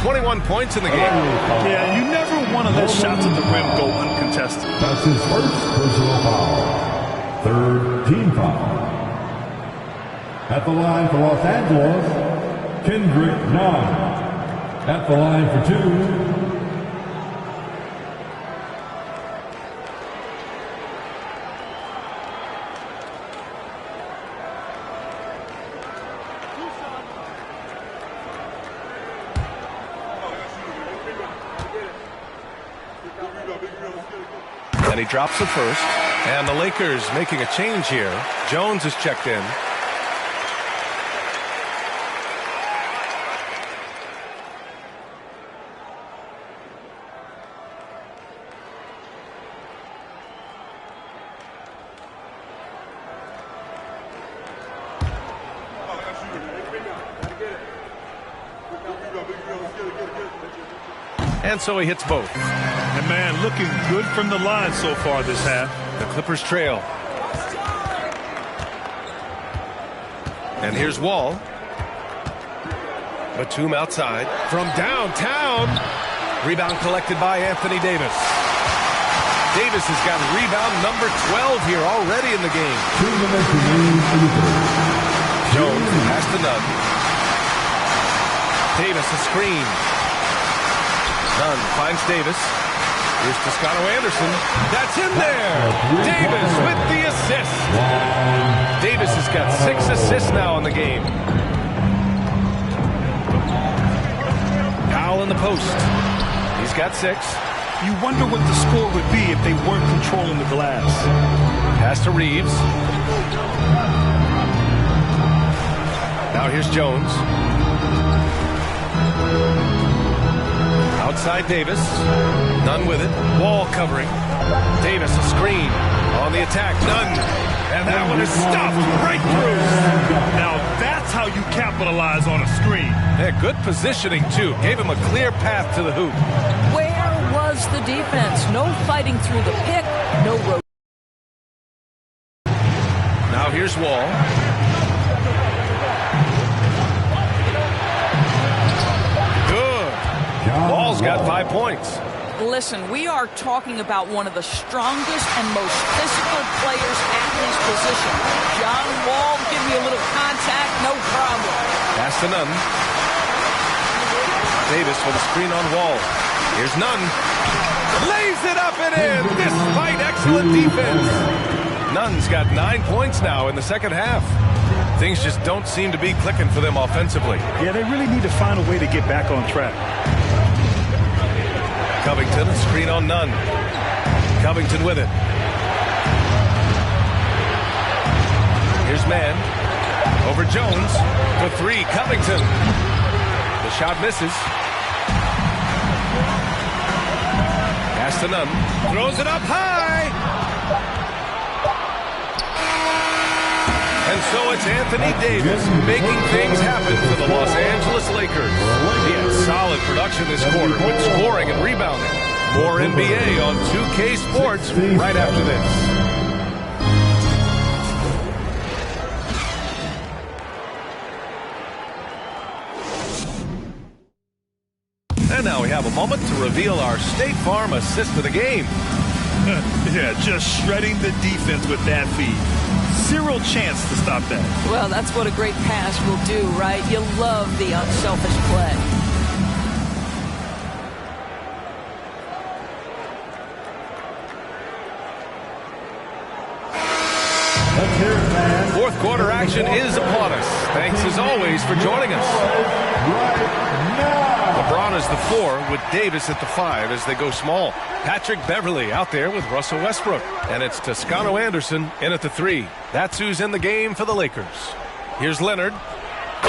21 points in the game. Yeah, you never want to let shots at the rim go uncontested. That's his first personal foul. Third team foul. At the line for Los Angeles, Kendrick Nunn. At the line for 2. And he drops the first. And the Lakers making a change here. Jones is checked in. And so he hits both. And man, looking good from the line so far this half. The Clippers trail. And here's Wall. Batum outside. From downtown. Rebound collected by Anthony Davis. Davis has got rebound number 12 here already in the game. 2 minutes remaining in the third. Jones pass to Nunn. Davis a screen. Nunn finds Davis. Here's Toscano Anderson. That's in there. Davis with the assist. Davis has got 6 assists now in the game. Powell in the post. He's got 6. You wonder what the score would be if they weren't controlling the glass. Pass to Reeves. Now here's Jones. Outside Davis. Nunn with it. Wall covering. Davis a screen. On the attack. Nunn. And that one is stuffed right through. Now that's how you capitalize on a screen. Yeah, good positioning too. Gave him a clear path to the hoop. Where was the defense? No fighting through the pick. No road. Now here's Wall. Wall's got 5 points. Listen, we are talking about one of the strongest and most physical players at his position. John Wall, give me a little contact, no problem. Pass to Nunn. Davis with a screen on Wall. Here's Nunn. Lays it up and in, despite excellent defense. Nunn's got 9 points now in the second half. Things just don't seem to be clicking for them offensively. Yeah, they really need to find a way to get back on track. Covington, a screen on Nunn. Covington with it. Here's Mann. Over Jones. For 3, Covington. The shot misses. Pass to Nunn. Throws it up high. And so it's Anthony Davis making things happen for the Los Angeles Lakers. He had solid production this quarter with scoring and rebounding. More NBA on 2K Sports right after this. And now we have a moment to reveal our State Farm assist of the game. Yeah, just shredding the defense with that feed. Zero chance to stop that. Well, that's what a great pass will do, right? You love the unselfish play. Fourth quarter action is upon us. Thanks as always for joining us. LeBron is the 4 with Davis at the 5 as they go small. Patrick Beverly out there with Russell Westbrook. And it's Toscano Anderson in at the 3. That's who's in the game for the Lakers. Here's Leonard.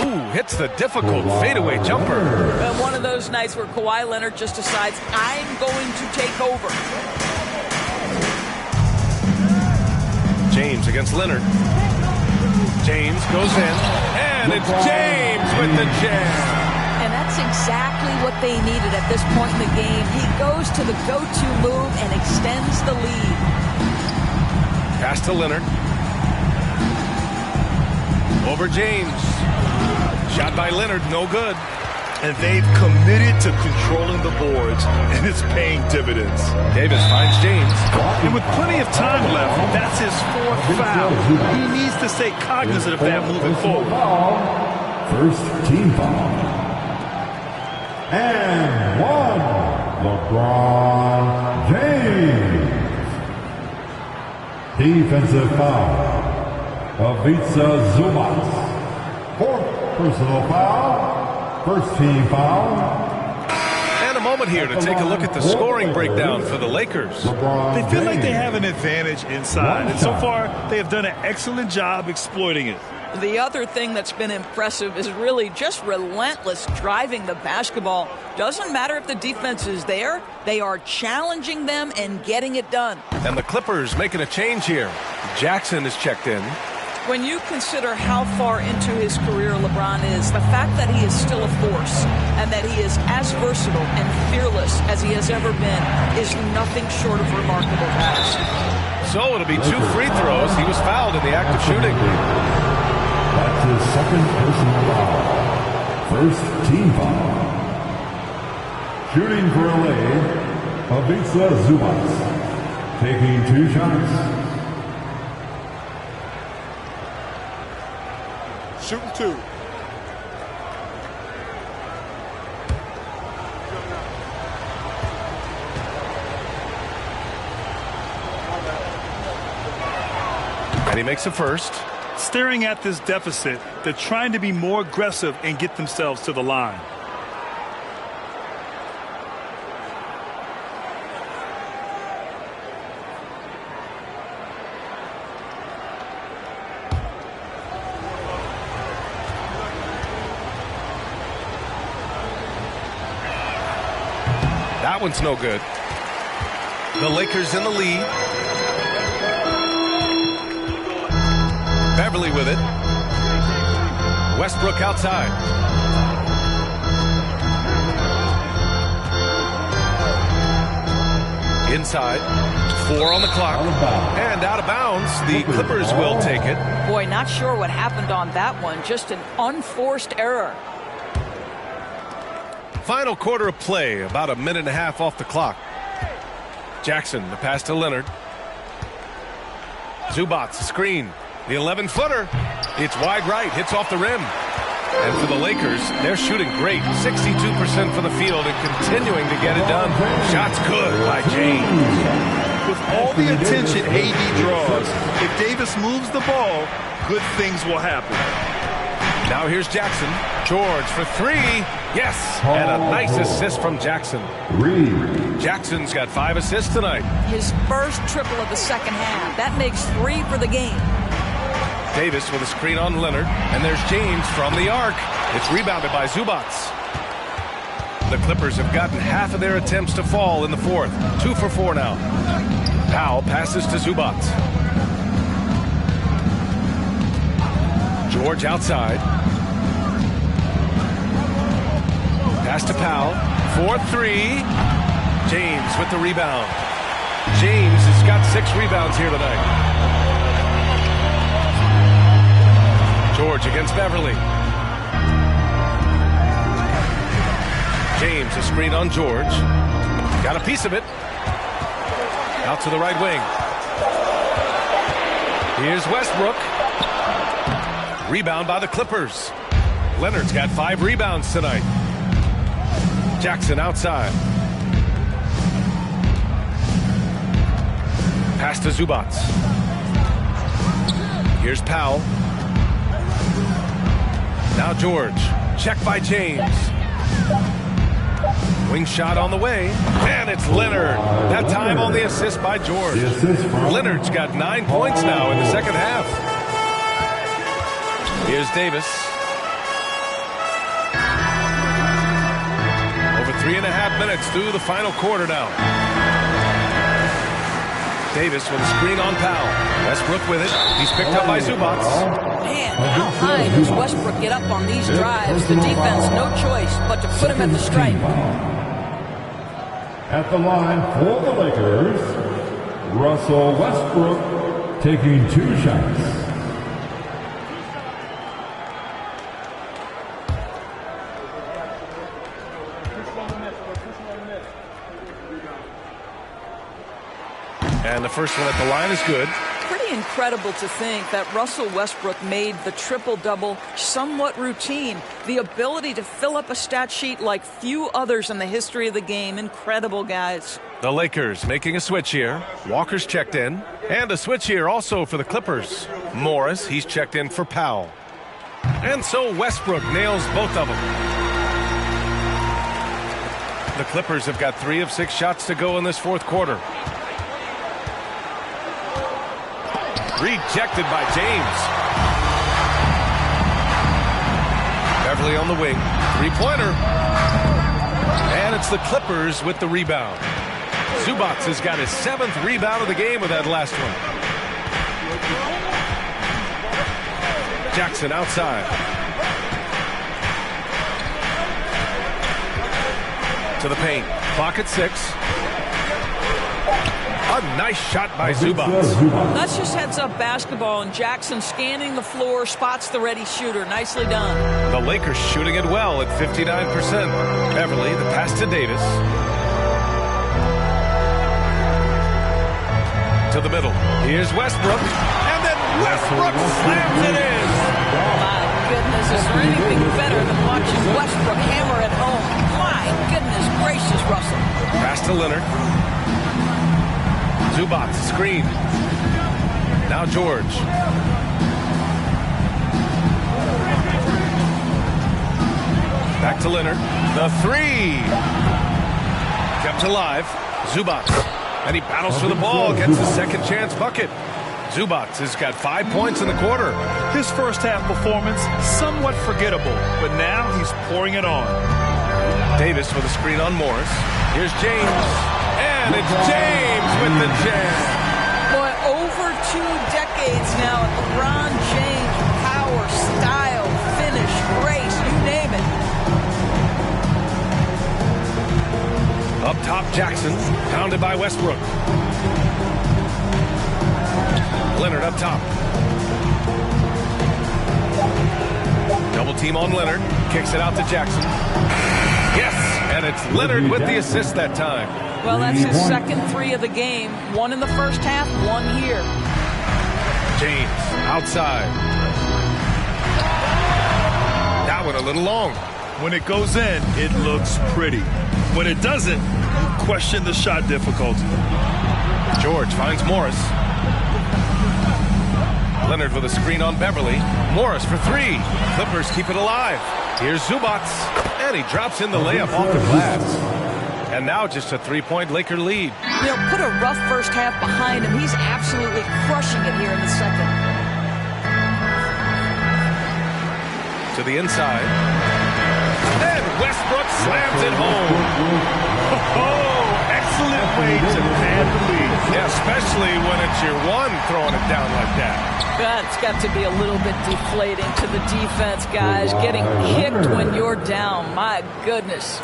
Ooh, hits the difficult fadeaway jumper. And one of those nights where Kawhi Leonard just decides, I'm going to take over. James against Leonard. James goes in, and it's James with the jam. And that's exactly what they needed at this point in the game. He goes to the go-to move and extends the lead. Pass to Leonard. Over James. Shot by Leonard, no good. And they've committed to controlling the boards, and it's paying dividends. Davis finds James. And with plenty of time left, that's his 4th foul. He needs to stay cognizant of that moving forward. First team foul. And 1, LeBron James. Defensive foul. Ivica Zubac. 4th personal foul. First team foul. And a moment here to take a look at the scoring breakdown for the Lakers. They feel like they have an advantage inside, and so far they have done an excellent job exploiting it. The other thing that's been impressive is really just relentless driving the basketball. Doesn't matter if the defense is there, they are challenging them and getting it done. And the Clippers making a change here. Jackson is checked in. When you consider how far into his career LeBron is, the fact that he is still a force and that he is as versatile and fearless as he has ever been is nothing short of remarkable, guys. So it'll be 2 free throws. He was fouled in the act of shooting. That's his second personal foul. First team foul. Shooting for LA, Ivica Zubac. Taking 2 shots. Shooting 2. And he makes a first. Staring at this deficit, they're trying to be more aggressive and get themselves to the line. That one's no good. The Lakers in the lead. Beverly with it. Westbrook outside. Inside. 4 on the clock. And out of bounds. The Clippers will take it. Boy, not sure what happened on that one. Just an unforced error. Final quarter of play. About a minute and a half off the clock. Jackson, the pass to Leonard. Zubac, screen. The 11-footer. It's wide right. Hits off the rim. And for the Lakers, they're shooting great. 62% for the field and continuing to get it done. Shots good by James. With all the attention AD draws, if Davis moves the ball, good things will happen. Now here's Jackson. George for 3. Yes. And a nice assist from Jackson. Jackson's got 5 assists tonight. His first triple of the second half. That makes 3 for the game. Davis with a screen on Leonard. And there's James from the arc. It's rebounded by Zubac. The Clippers have gotten half of their attempts to fall in the fourth. 2 for 4 now. Powell passes to Zubac. George outside. Pass to Powell. 4-3. James with the rebound. James has got 6 rebounds here tonight. George against Beverly. James, a screen on George. Got a piece of it. Out to the right wing. Here's Westbrook. Rebound by the Clippers. Leonard's got 5 rebounds tonight. Jackson outside. Pass to Zubac. Here's Powell. Now George. Check by James. Wing shot on the way. And it's Leonard. That time on the assist by George. Leonard's got 9 points now in the second half. Here's Davis. Over 3.5 minutes through the final quarter now. Davis with a screen on Powell. Westbrook with it. He's picked up by Zubac. Man, how high does Westbrook get up on these drives? The defense, no choice but to put him at the stripe. At the line for the Lakers, Russell Westbrook taking 2 shots. And the first one at the line is good. Pretty incredible to think that Russell Westbrook made the triple-double somewhat routine. The ability to fill up a stat sheet like few others in the history of the game. Incredible, guys. The Lakers making a switch here. Walker's checked in. And a switch here also for the Clippers. Morris, he's checked in for Powell. And so Westbrook nails both of them. The Clippers have got 3 of 6 shots to go in this fourth quarter. Rejected by James. Beverly on the wing. 3-pointer. And it's the Clippers with the rebound. Zubac has got his 7th rebound of the game with that last one. Jackson outside. To the paint. Clock at 6. A nice shot by Zubac. That's just heads-up basketball, and Jackson scanning the floor, spots the ready shooter. Nicely done. The Lakers shooting it well at 59%. Beverly, the pass to Davis. To the middle. Here's Westbrook. And then Westbrook slams it in. My goodness, is there anything better than watching Westbrook hammer at home? My goodness gracious, Russell. Pass to Leonard. Zubac, screen. Now George. Back to Leonard. The three. Kept alive. Zubac. And he battles for the ball. Gets his second chance bucket. Zubac has got 5 points in the quarter. His first half performance, somewhat forgettable, but now he's pouring it on. Davis with a screen on Morris. Here's James. And it's James with the jam. Boy, over 2 decades now, LeBron James, power, style, finish, grace, you name it. Up top, Jackson, pounded by Westbrook. Leonard up top. Double team on Leonard. Kicks it out to Jackson. Yes, and it's Leonard with the assist that time. Well, that's his second 3 of the game. 1 in the first half, 1 here. James outside. That one a little long. When it goes in, it looks pretty. When it doesn't, you question the shot difficulty. George finds Morris. Leonard with a screen on Beverly. Morris for 3. Clippers keep it alive. Here's Zubac. And he drops in the layup off the glass. And now just a 3-point Laker lead. You know, put a rough first half behind him. He's absolutely crushing it here in the second. To the inside. And Westbrook slams it home. Oh, excellent way to pad the lead. Yeah, especially when it's your one throwing it down like that. That's got to be a little bit deflating to the defense, guys. Getting kicked when you're down. My goodness.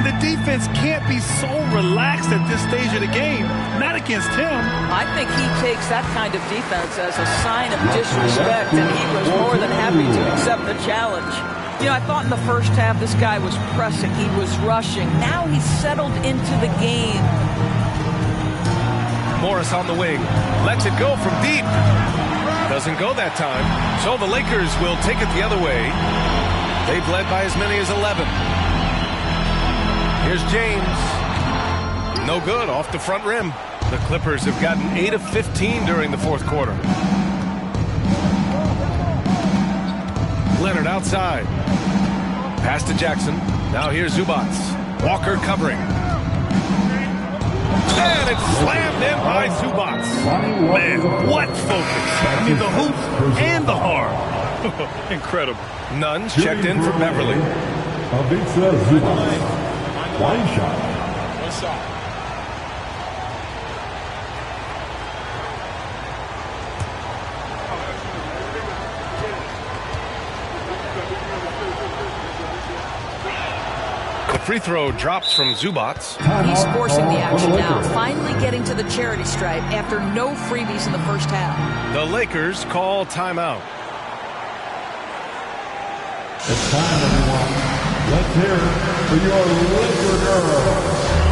The defense can't be so relaxed at this stage of the game. Not against him. I think he takes that kind of defense as a sign of disrespect, and he was more than happy to accept the challenge. You know, I thought in the first half this guy was pressing. He was rushing. Now he's settled into the game. Morris on the wing. Lets it go from deep. Doesn't go that time. So the Lakers will take it the other way. They've led by as many as 11. Here's James. No good, off the front rim. The Clippers have gotten 8 of 15 during the fourth quarter. Leonard outside. Pass to Jackson. Now here's Zubac. Walker covering. And it's slammed in by Zubac. Man, what focus. I mean, the hoop and the heart. Incredible. Nuns checked in for Beverly. Ivica Zubac. One shot. One shot. The free throw drops from Zubac. He's forcing the action now, finally getting to the charity stripe after no freebies in the first half. The Lakers call timeout. It's time, everyone. Let's hear it for your Laker girls.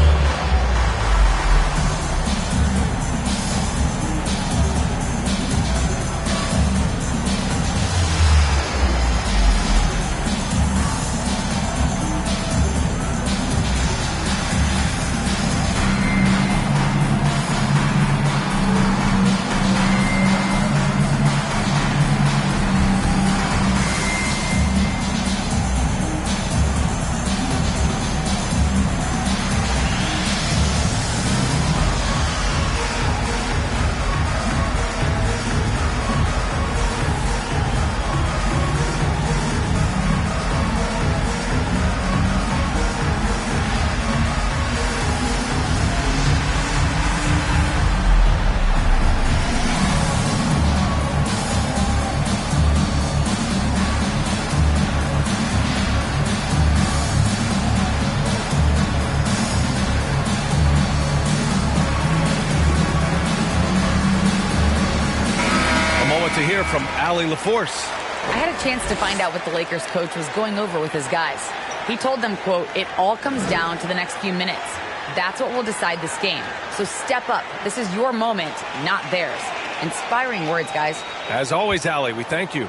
To hear from Allie LaForce. I had a chance to find out what the Lakers coach was going over with his guys. He told them, quote, "It all comes down to the next few minutes. That's what will decide this game. So step up. This is your moment, not theirs." Inspiring words, guys. As always, Allie, we thank you.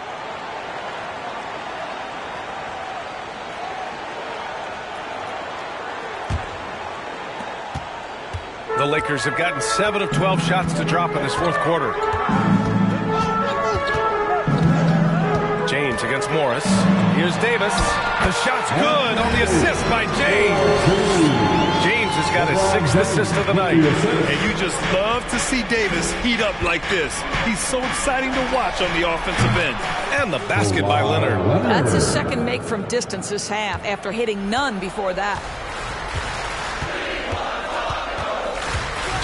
The Lakers have gotten 7 of 12 shots to drop in this fourth quarter. against Morris. Here's Davis. The shot's good on the assist by James. James has got his 6th assist of the night. And you just love to see Davis heat up like this. He's so exciting to watch on the offensive end. And the basket by Leonard. That's his second make from distance this half after hitting none before that.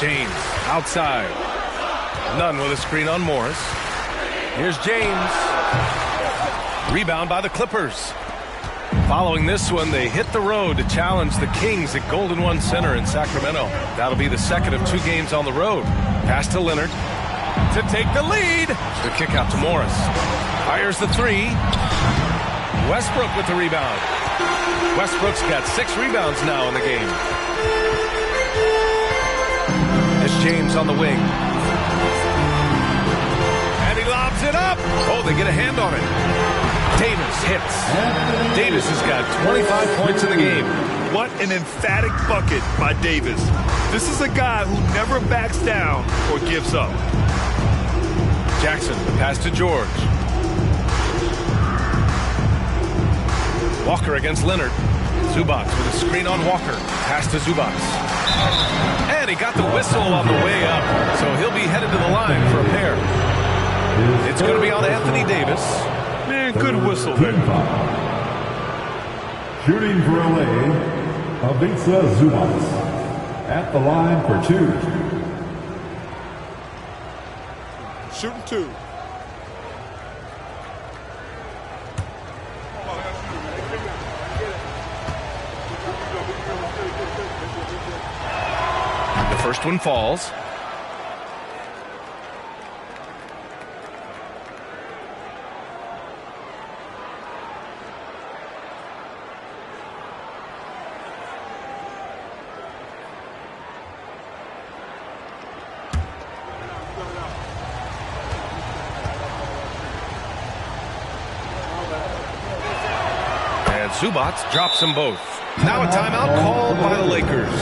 James outside. Nunn with a screen on Morris. Here's James. Rebound by the Clippers. Following this one, they hit the road to challenge the Kings at Golden One Center in Sacramento. That'll be the second of 2 games on the road. Pass to Leonard to take the lead. The kick out to Morris. Fires the 3. Westbrook with the rebound. Westbrook's got 6 rebounds now in the game. As James on the wing. And he lobs it up. Oh, they get a hand on it. Davis hits. Davis has got 25 points in the game. What an emphatic bucket by Davis. This is a guy who never backs down or gives up. Jackson, the pass to George. Walker against Leonard. Zubac with a screen on Walker. Pass to Zubac. And he got the whistle on the way up, so he'll be headed to the line for a pair. It's going to be on Anthony Davis. Man, good whistle there. Shooting for LA, Ivica Zubac at the line for 2. Shooting 2. The first one falls. Zubac drops them both. Now a timeout called by the Lakers.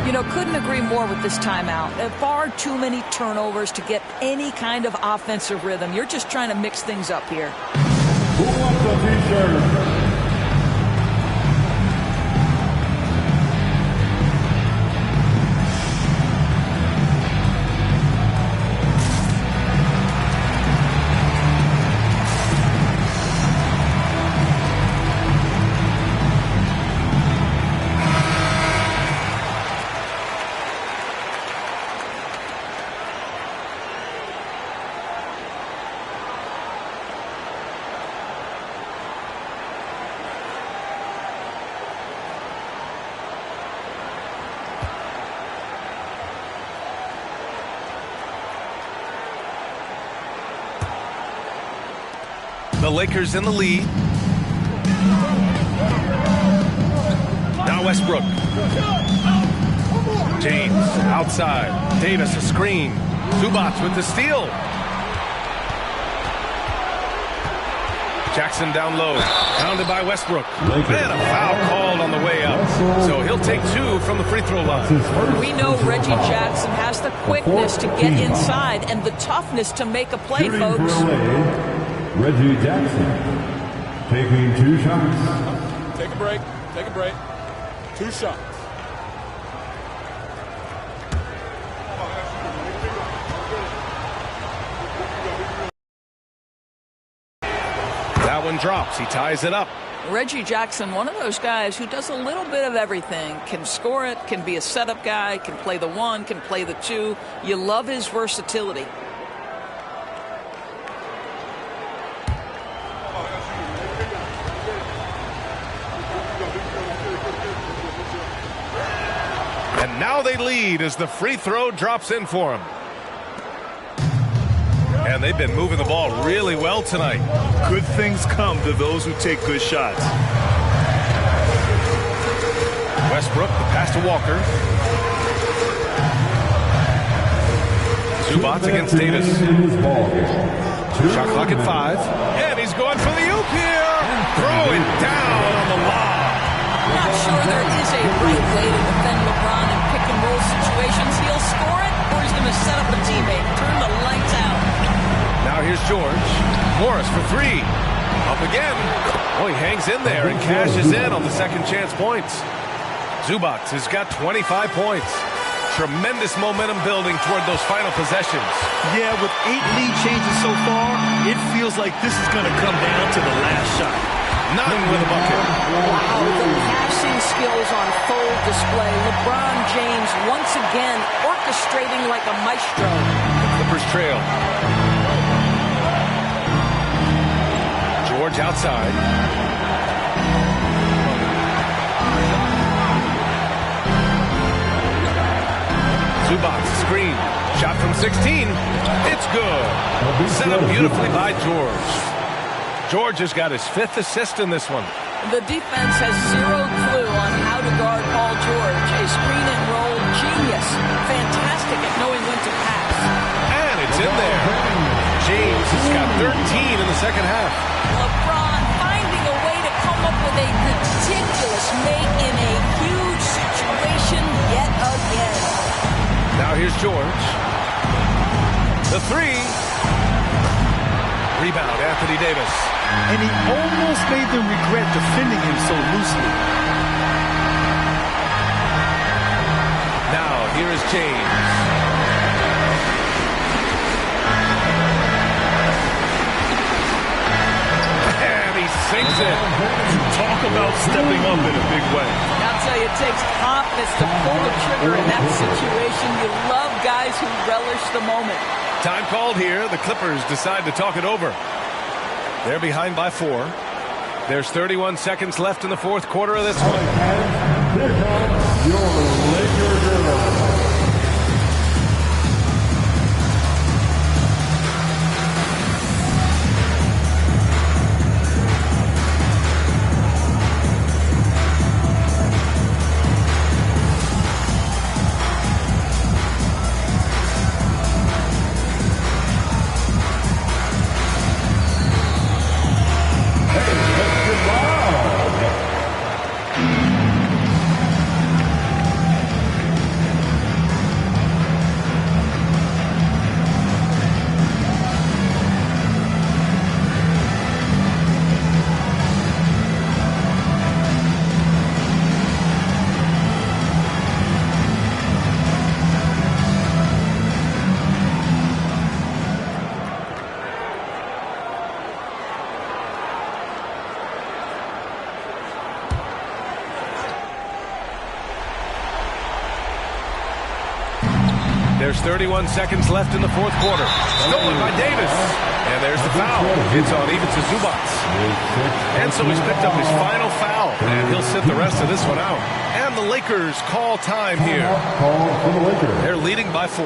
You know, couldn't agree more with this timeout. Far too many turnovers to get any kind of offensive rhythm. You're just trying to mix things up here. Who wants a t-shirt? The Lakers in the lead. Now Westbrook. James outside. Davis a screen. Zubac with the steal. Jackson down low. Pounded by Westbrook. And a foul called on the way up. So he'll take 2 from the free throw line. We know Reggie Jackson has the quickness to get inside and the toughness to make a play, folks. Reggie Jackson taking 2 shots. Take a break. Take a break. 2 shots. That one drops. He ties it up. Reggie Jackson, one of those guys who does a little bit of everything. Can score it, can be a setup guy, can play the 1, can play the 2. You love his versatility. And now they lead as the free throw drops in for him. And they've been moving the ball really well tonight. Good things come to those who take good shots. Westbrook, the pass to Walker. Zubac against Davis. Shot clock at 5. And he's going for the oop here. Throw it down on the lob. Not sure there is a right way to defend LeBron in pick and roll situations. He'll score it or he's going to set up a teammate. Turn the lights out. Now here's George. Morris for 3. Up again. Oh, he hangs in there and cashes in on the second chance points. Zubac has got 25 points. Tremendous momentum building toward those final possessions. Yeah, with 8 lead changes so far, it feels like this is going to come down to the last shot. None with a bucket. Wow, the passing skills on full display. LeBron James once again orchestrating like a maestro. The Clippers trail. George outside. Zubac, screen. Shot from 16. It's good. Set up beautifully by George. George has got his 5th assist in this one. The defense has zero clue on how to guard Paul George. A screen and roll genius. Fantastic at knowing when to pass. And it's in there. James has got 13 in the second half. LeBron finding a way to come up with a ridiculous make in a huge situation yet again. Now here's George. The 3. Rebound, Anthony Davis. And he almost made them regret defending him so loosely. Now here is James. And he sinks it. Talk about stepping up in a big way. I'll tell you, it takes confidence to pull the trigger in that situation. You love guys who relish the moment. Time called here. The Clippers decide to talk it over. They're behind by 4. There's 31 seconds left in the fourth quarter of this one. Here comes your Lakers. There's 31 seconds left in the fourth quarter. Stolen by Davis. And there's the foul. It's on even to Zubac. And so he's picked up his final foul. And he'll sit the rest of this one out. And the Lakers call time here. They're leading by 4.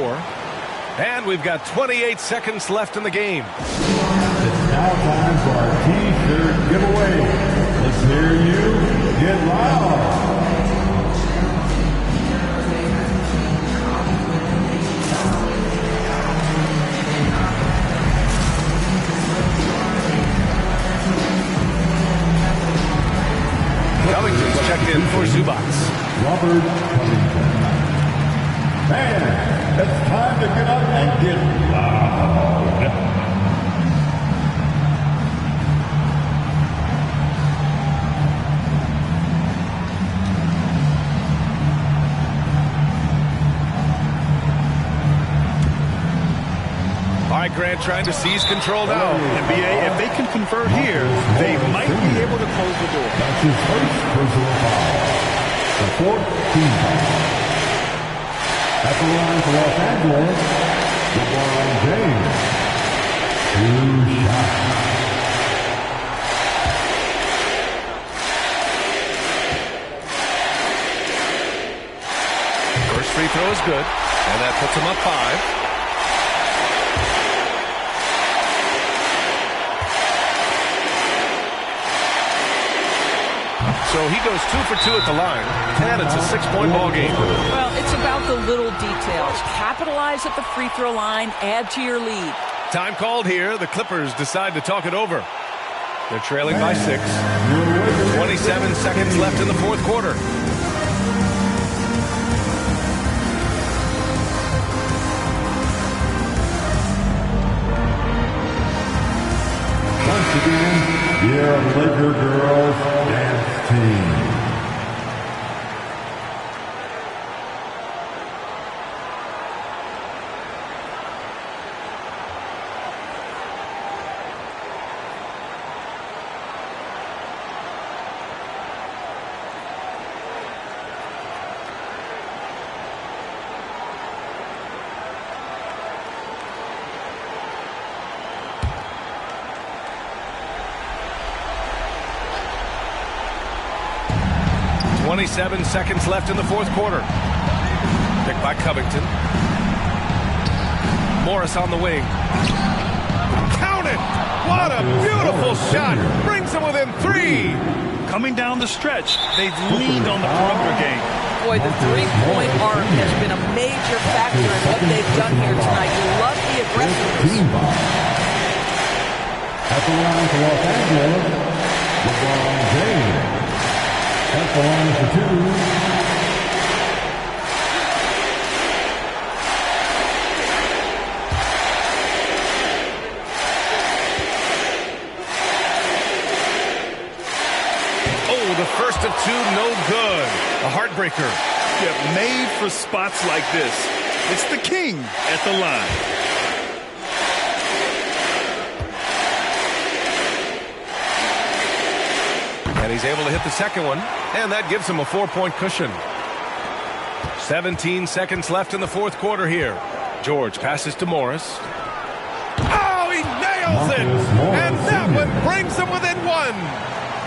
And we've got 28 seconds left in the game. It's now time for our T-shirt giveaway. Let's hear you get loud. Covington's checked in for Zubac. Robert Covington. Man, it's time to get up and get loud. All right, Grant trying to seize control now. NBA, if they can convert here, they might be able to close the door. That's his first personal foul. The 4th team foul. At the line for Los Angeles, LeBron James. 2 shots. First free throw is good, and that puts him up 5. So he goes 2 for 2 at the line, and it's a 6-point ball game. Well, it's about the little details. Capitalize at the free throw line, add to your lead. Time called here. The Clippers decide to talk it over. They're trailing by 6. 27 seconds left in the fourth quarter. begin, your Laker girls dance team. .27 seconds left in the fourth quarter. Picked by Covington. Morris on the wing. Count it! What a beautiful shot! Brings them within 3. Coming down the stretch, they've leaned on the perimeter game. Boy, the three-point arc has been a major factor in what they've done here tonight. You love the aggressiveness. At the line for Los Angeles, LeBron James. At the line for 2. Oh, the first of 2, no good. A heartbreaker. Yeah, made for spots like this. It's the king at the line. And he's able to hit the second one, and that gives him a 4-point cushion. 17 seconds left in the fourth quarter here. George passes to Morris. Oh, he nails it! And that one brings him within 1.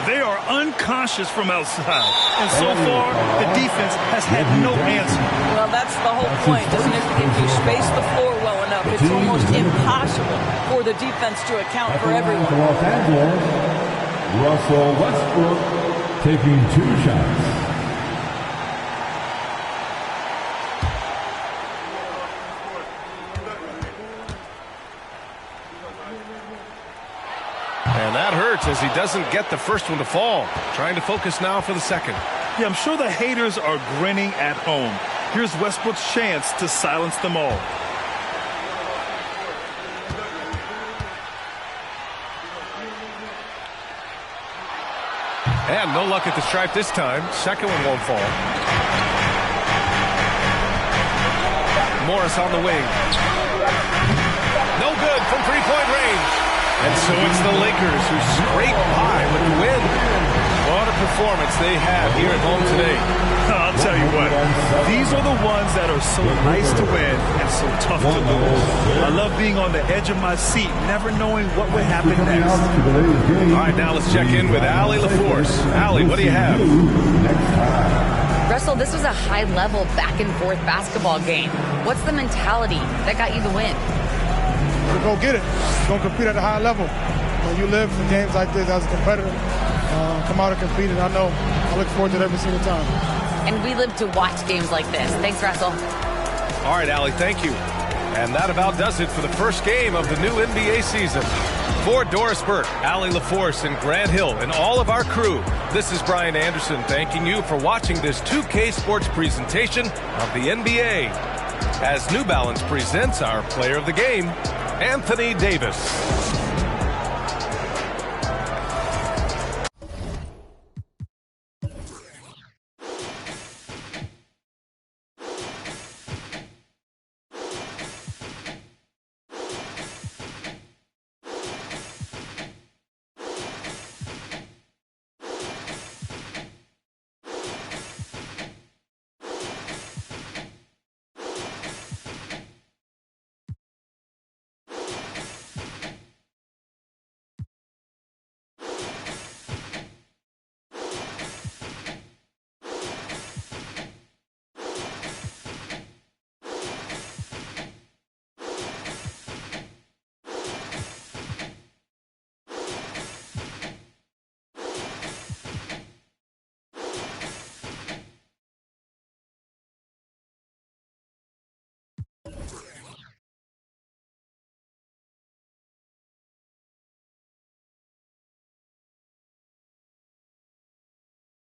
They are unconscious from outside, and so far, the defense has had no answer. Well, that's the whole point, isn't it? If you space the floor well enough, it's almost impossible for the defense to account for everyone. Los Angeles, Russell Westbrook taking 2 shots. And that hurts as he doesn't get the first one to fall. Trying to focus now for the second. Yeah, I'm sure the haters are grinning at home. Here's Westbrook's chance to silence them all. And no luck at the stripe this time. Second one won't fall. Morris on the wing. No good from 3-point range. And so it's the Lakers who scrape by with the win. What a performance they have here at home today. I'll tell you what, these are the ones that are so nice to win and so tough to lose. I love being on the edge of my seat, never knowing what would happen next. All right, now let's check in with Allie LaForce. Allie, what do you have? Russell, this was a high-level back-and-forth basketball game. What's the mentality that got you the win? We're going to get it. We're going to compete at a high level. When you live for games like this as a competitor, come out and compete, and I look forward to it every single time. And we live to watch games like this. Thanks, Russell. All right, Allie, thank you. And that about does it for the first game of the new NBA season. For Doris Burke, Allie LaForce, and Grant Hill, and all of our crew, this is Brian Anderson thanking you for watching this 2K Sports presentation of the NBA. As New Balance presents our player of the game, Anthony Davis.